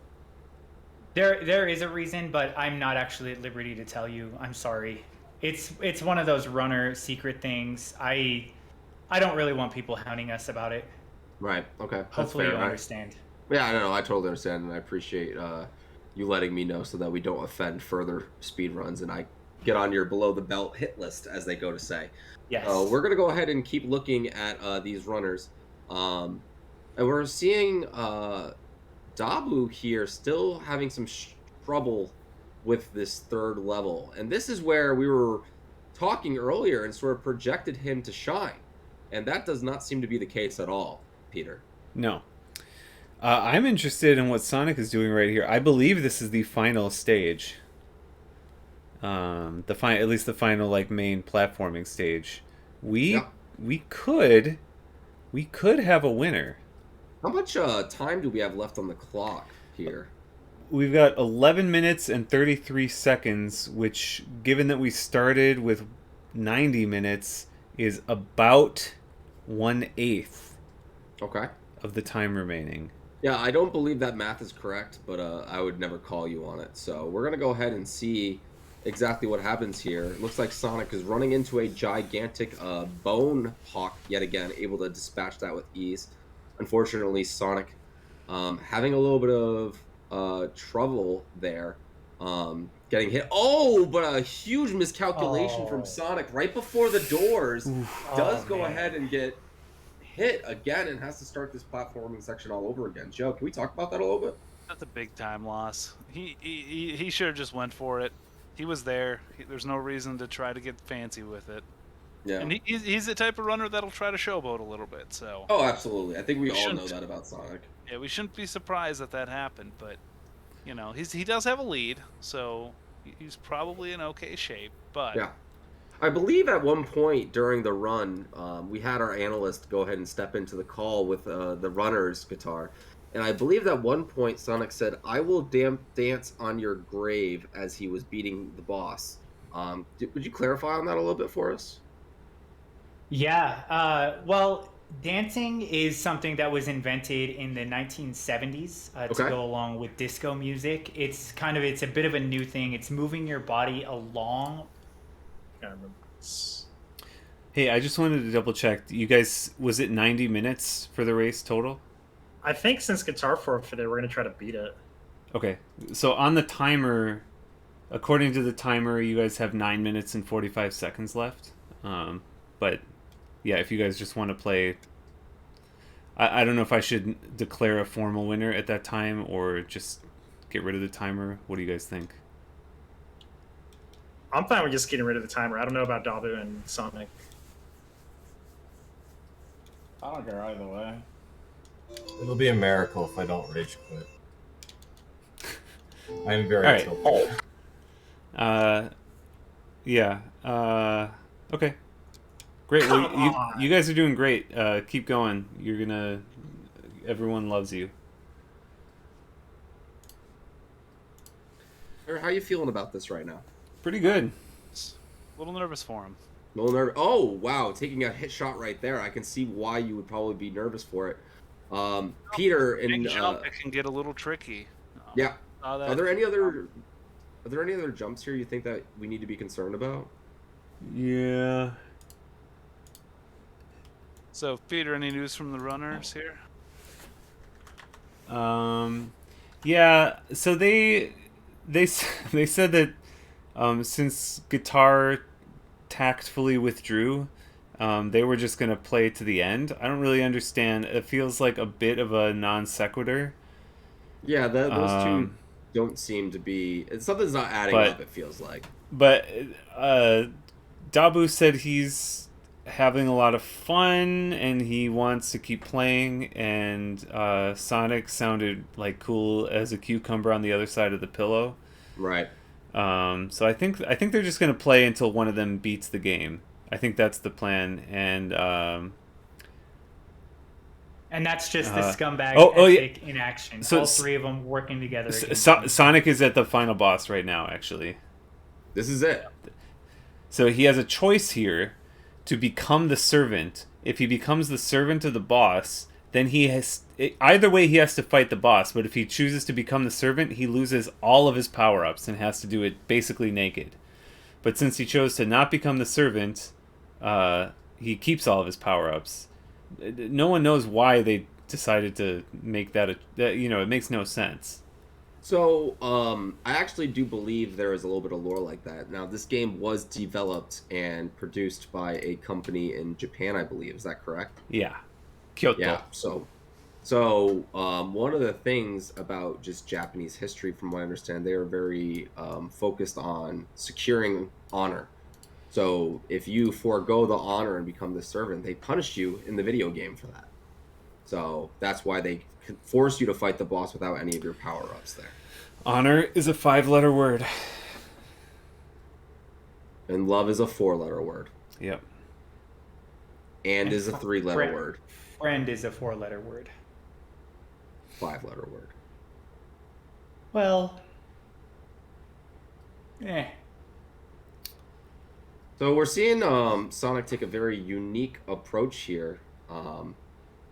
There is a reason, but I'm not actually at liberty to tell you. I'm sorry. It's one of those runner secret things. I don't really want people hounding us about it. Right. Okay. That's Hopefully fair. you understand. Yeah, I know. I totally understand, and I appreciate you letting me know so that we don't offend further speed runs and I get on your below the belt hit list, as they go to say. Yes. We're gonna go ahead and keep looking at these runners, and we're seeing Dabu here still having some trouble with this third level, and this is where we were talking earlier and sort of projected him to shine, and that does not seem to be the case at all, Peter. No. I'm interested in what Sonic is doing right here. I believe this is the final stage. At least the final main platforming stage. We could have a winner. How much time do we have left on the clock here? We've got 11 minutes and 33 seconds, which, given that we started with 90 minutes, is about 1/8 of the time remaining. Yeah, I don't believe that math is correct, but I would never call you on it. So we're going to go ahead and see exactly what happens here. It looks like Sonic is running into a gigantic bone hawk yet again, able to dispatch that with ease. Unfortunately, Sonic having a little bit of trouble there, getting hit. Oh, but a huge miscalculation from Sonic right before the doors. Does go ahead and get hit again and has to start this platforming section all over again. Joe, can we talk about that a little bit? That's a big time loss. He should have just went for it. He was there. There's no reason to try to get fancy with it. Yeah. And he's the type of runner that'll try to showboat a little bit. So. Oh, absolutely. I think we all know that about Sonic. Yeah, we shouldn't be surprised that happened, but he does have a lead, so he's probably in okay shape. But yeah. I believe at one point during the run, we had our analyst go ahead and step into the call with the runner's guitar. And I believe at one point Sonic said, "I will dance on your grave," as he was beating the boss. Would you clarify on that a little bit for us? Yeah. Well, dancing is something that was invented in the 1970s to go along with disco music. It's a bit of a new thing. It's moving your body along. I remember. Hey, I just wanted to double check. You guys, was it 90 minutes for the race total? I think since Guitar forfeited, we're going to try to beat it. Okay. So on the timer, according to the timer, you guys have 9 minutes and 45 seconds left. But yeah, if you guys just want to play, I don't know if I should declare a formal winner at that time or just get rid of the timer. What do you guys think? I'm fine with just getting rid of the timer. I don't know about Dabu and Sonic. I don't care either way. It'll be a miracle if I don't rage quit. I'm very tilted. Yeah. Okay. Great. Well, you guys are doing great. Keep going. Everyone loves you. How are you feeling about this right now? Pretty good. A little nervous for him. A little nervous. Oh, wow. Taking a hit shot right there. I can see why you would probably be nervous for it. Peter, big jump, it can get a little tricky. Yeah. Are there any other jumps here you think that we need to be concerned about? Yeah. So, Peter, any news from the runners here? Yeah. So they said that since Guitar tactfully withdrew, they were just gonna play to the end. I don't really understand. It feels like a bit of a non sequitur. Yeah, those two don't seem to be. Something's not adding up. It feels like. But Dabu said he's having a lot of fun and he wants to keep playing. And Sonic sounded like cool as a cucumber on the other side of the pillow. Right. So I think they're just gonna play until one of them beats the game. I think that's the plan, and that's just the scumbag in action. So, all three of them working together. Sonic is at the final boss right now, actually. This is it. So he has a choice here to become the servant. If he becomes the servant of the boss, then he has... Either way, he has to fight the boss, but if he chooses to become the servant, he loses all of his power-ups and has to do it basically naked. But since he chose to not become the servant, he keeps all of his power-ups. No one knows why they decided to make that it makes no sense. So, I actually do believe there is a little bit of lore like that. Now, this game was developed and produced by a company in Japan, I believe. Is that correct? Yeah. Kyoto. Yeah, so one of the things about just Japanese history, from what I understand, they are very focused on securing honor. So if you forego the honor and become the servant, they punish you in the video game for that. So that's why they force you to fight the boss without any of your power-ups there. Honor is a 5-letter word. And love is a 4-letter word. Yep. And is a 3-letter word. Friend is a 4-letter word. 5-letter word. Well, So we're seeing Sonic take a very unique approach here.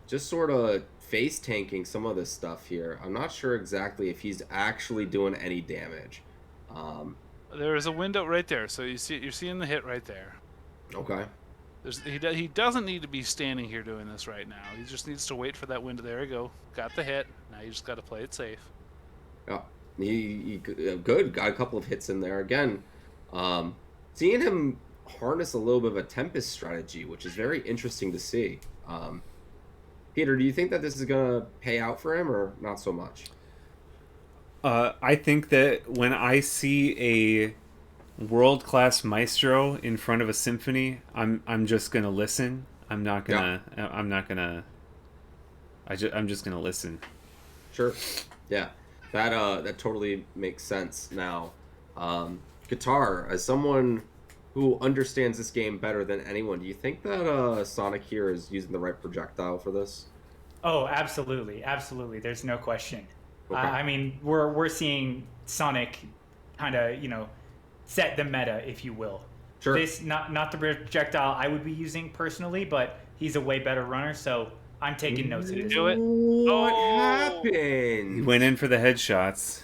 Just sort of face tanking some of this stuff here. I'm not sure exactly if he's actually doing any damage. There is a window right there, so you're seeing the hit right there. Okay. He doesn't need to be standing here doing this right now. He just needs to wait for that window. There you go. Got the hit. Now you just got to play it safe. Yeah, he good. Got a couple of hits in there again. Seeing him harness a little bit of a Tempest strategy, which is very interesting to see. Peter, do you think that this is gonna pay out for him, or not so much? I think that when I see a world-class maestro in front of a symphony, I'm just gonna listen. I'm just gonna listen. Sure. Yeah. That totally makes sense now. Guitar, as someone who understands this game better than anyone, do you think that Sonic here is using the right projectile for this? Oh, absolutely. Absolutely. There's no question. Okay. I mean, we're seeing Sonic kind of, set the meta, if you will. Sure. This not the projectile I would be using personally, but he's a way better runner, so I'm taking notes of this. Do it. What He happened? went in for the headshots.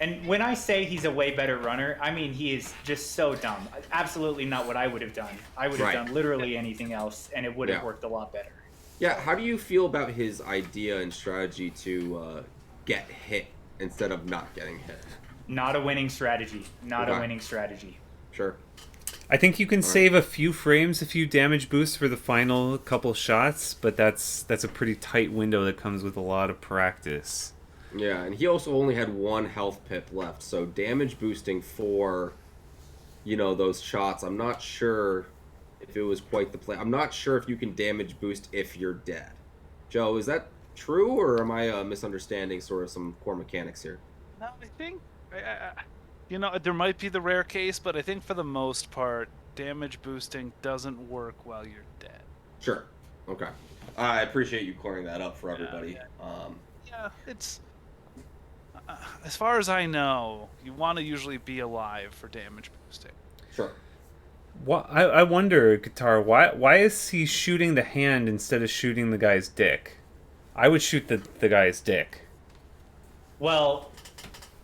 And when I say he's a way better runner, I mean he is just so dumb. Absolutely not what I would have done. I would have done literally anything else, and it would have worked a lot better. Yeah, how do you feel about his idea and strategy to get hit instead of not getting hit? Not a winning strategy. Not a winning strategy. Sure. I think you can save a few frames, a few damage boosts for the final couple shots, but that's a pretty tight window that comes with a lot of practice. Yeah, and he also only had 1 health pip left, so damage boosting for, those shots, I'm not sure if it was quite the play. I'm not sure if you can damage boost if you're dead. Joe, is that true, or am I misunderstanding sort of some core mechanics here? No, I think... there might be the rare case, but I think for the most part, damage boosting doesn't work while you're dead. Sure. Okay. I appreciate you clearing that up for everybody. Yeah, it's... as far as I know, you want to usually be alive for damage boosting. Sure. Well, I wonder, Guitar, why is he shooting the hand instead of shooting the guy's dick? I would shoot the guy's dick. Well,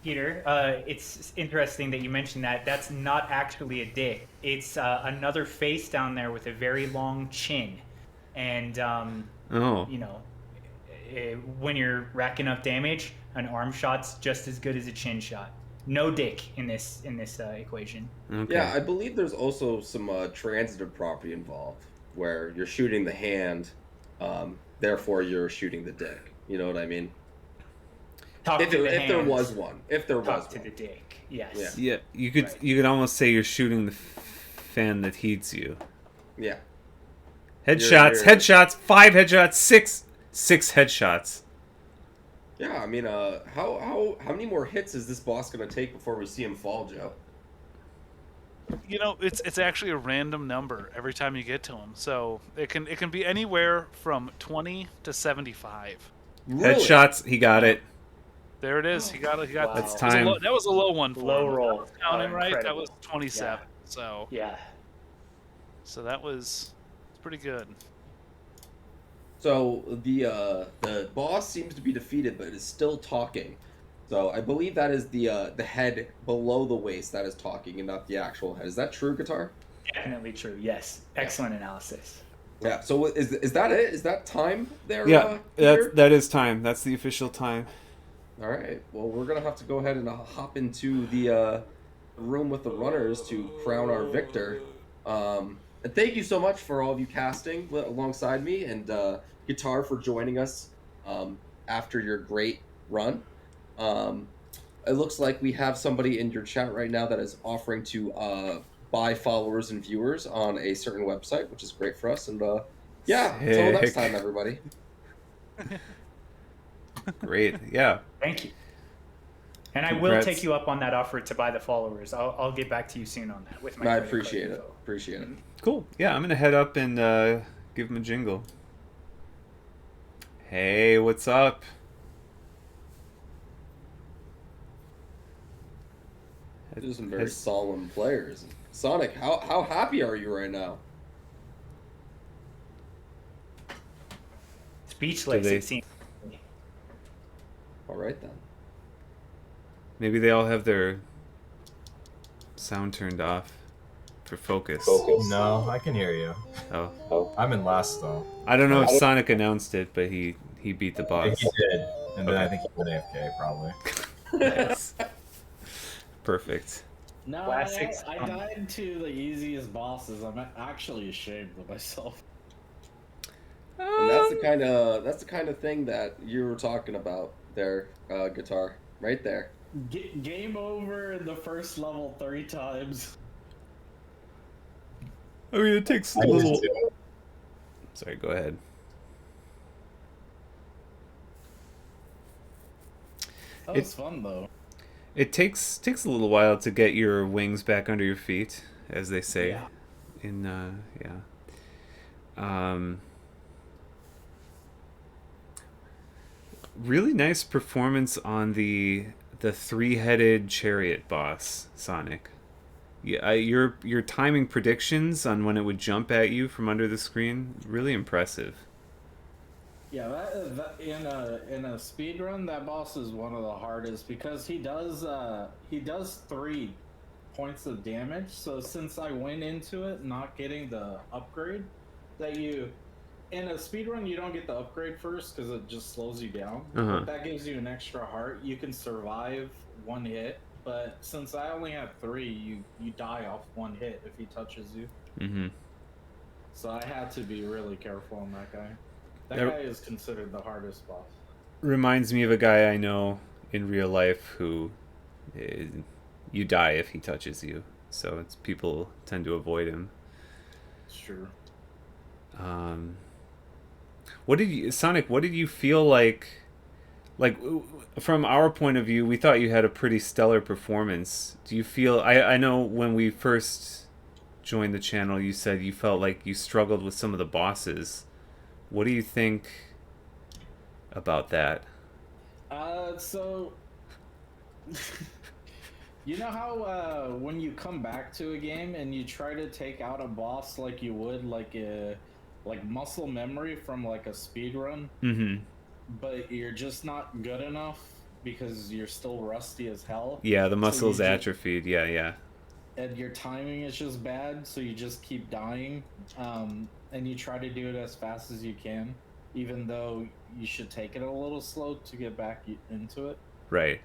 Peter, it's interesting that you mentioned that. That's not actually a dick. It's another face down there with a very long chin. And, when you're racking up damage, an arm shot's just as good as a chin shot. no dick in this equation. Okay. Yeah, I believe there's also some transitive property involved where you're shooting the hand, therefore you're shooting the dick. You know what I mean? Talk If to the there hand. was one, if there Talk was to one. the dick. Yes. Yeah. Yeah, you could Right. you could almost say you're shooting the fan that heats you. Yeah. Headshots, You're- headshots, 5 headshots, six headshots. Yeah, I mean, how many more hits is this boss gonna take before we see him fall, Joe? You know, it's actually a random number every time you get to him. So it can be anywhere from 20 to 75. Really? Headshots, he got it. There it is. He got it. He got Wow. That's that was a time. that was a low one for Low him. roll. That was counting right. That Incredible. was 27. So Yeah. that was pretty good. So the boss seems to be defeated, but is still talking. So I believe that is the head below the waist that is talking, and not the actual head. Is that true, Guitar? Definitely true. Yes. Excellent analysis. Yeah. So is that it? Is that time there? Yeah, Peter? that is time. That's the official time. All right. Well, we're gonna have to go ahead and hop into the room with the runners to crown our victor. And thank you so much for all of you casting alongside me, and Guitar for joining us after your great run. It looks like we have somebody in your chat right now that is offering to buy followers and viewers on a certain website, which is great for us. And yeah, until next Sick. time, everybody. Great. Yeah. Thank you. And I will Congrats. take you up on that offer to buy the followers. I'll get back to you soon on that with my. I credit card appreciate it. info. Appreciate it. Cool. Yeah, I'm gonna head up and give him a jingle. Hey, what's up? These are some very solemn players. Sonic, how happy are you right now? Speechless. Do they- It seems. All right then. Maybe they all have their sound turned off for focus. No, I can hear you. Oh. I'm in last though. I don't know if Sonic announced it, but he beat the He boss. did, and then Okay. I think he went AFK probably. Yes. Perfect. No, Classics. I died to the easiest bosses. I'm actually ashamed of myself. And that's the kind of thing that you were talking about there, Guitar, right there. Game over in the first level 3 times. I mean, it takes a I little. just do it. Sorry, go ahead. That was fun though. It takes a little while to get your wings back under your feet, as they say. Yeah. In really nice performance on the 3-headed chariot boss, Sonic. Yeah, your timing predictions on when it would jump at you from under the screen, really impressive. Yeah, that in a speed run, that boss is one of the hardest because he does 3 points of damage. So since I went into it not getting the upgrade, that you in a speed run you don't get the upgrade first because it just slows you down. Uh-huh. But that gives you an extra heart. You can survive 1 hit, but since I only have 3, you die off 1 hit if he touches you. Mm-hmm. So I had to be really careful on that guy. That That- guy is considered the hardest boss. Reminds me of a guy I know in real life who you die if he touches you. So it's people tend to avoid him. It's true. What did you feel like from our point of view, we thought you had a pretty stellar performance. Do you feel I know when we first joined the channel you said you felt like you struggled with some of the bosses. What do you think about that? So you know how when you come back to a game and you try to take out a boss like you would like muscle memory from like a speed run, Mm-hmm. but you're just not good enough because you're still rusty as hell. Yeah, the muscles you ju- atrophied. Yeah. And your timing is just bad, so you just keep dying, and you try to do it as fast as you can, even though you should take it a little slow to get back into it. Right.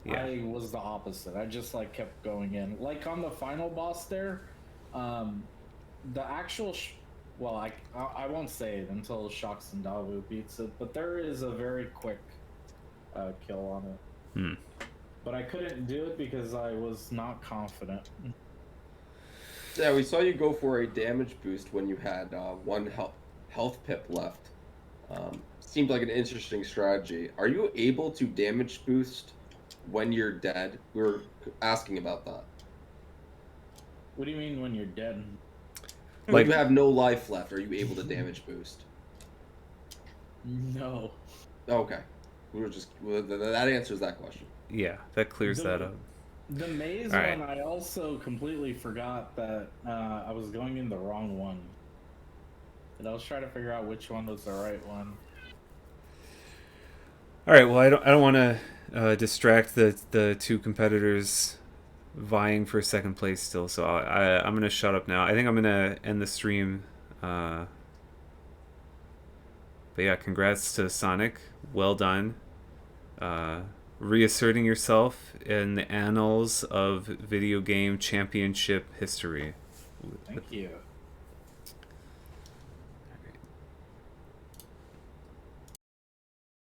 Yeah. I was the opposite. I just like kept going in. Like on the final boss there, the actual well, I won't say it until Shocks and Dabu beats it, but there is a very quick kill on it. But I couldn't do it because I was not confident. Yeah, we saw you go for a damage boost when you had one health pip left. Seemed like an interesting strategy. Are you able to damage boost when you're dead? We were asking about that. What do you mean when you're dead? When you have no life left, are you able to damage boost? No. Okay. We were just that answers that question. Yeah, that clears that up. The maze one, I also completely forgot that I was going in the wrong one. And I was trying to figure out which one was the right one. All right. Well, I don't want to distract the two competitors vying for second place still. So I'm gonna shut up now. I think I'm gonna end the stream. But yeah, congrats to Sonic. Well done. Reasserting yourself in the annals of video game championship history. Thank you.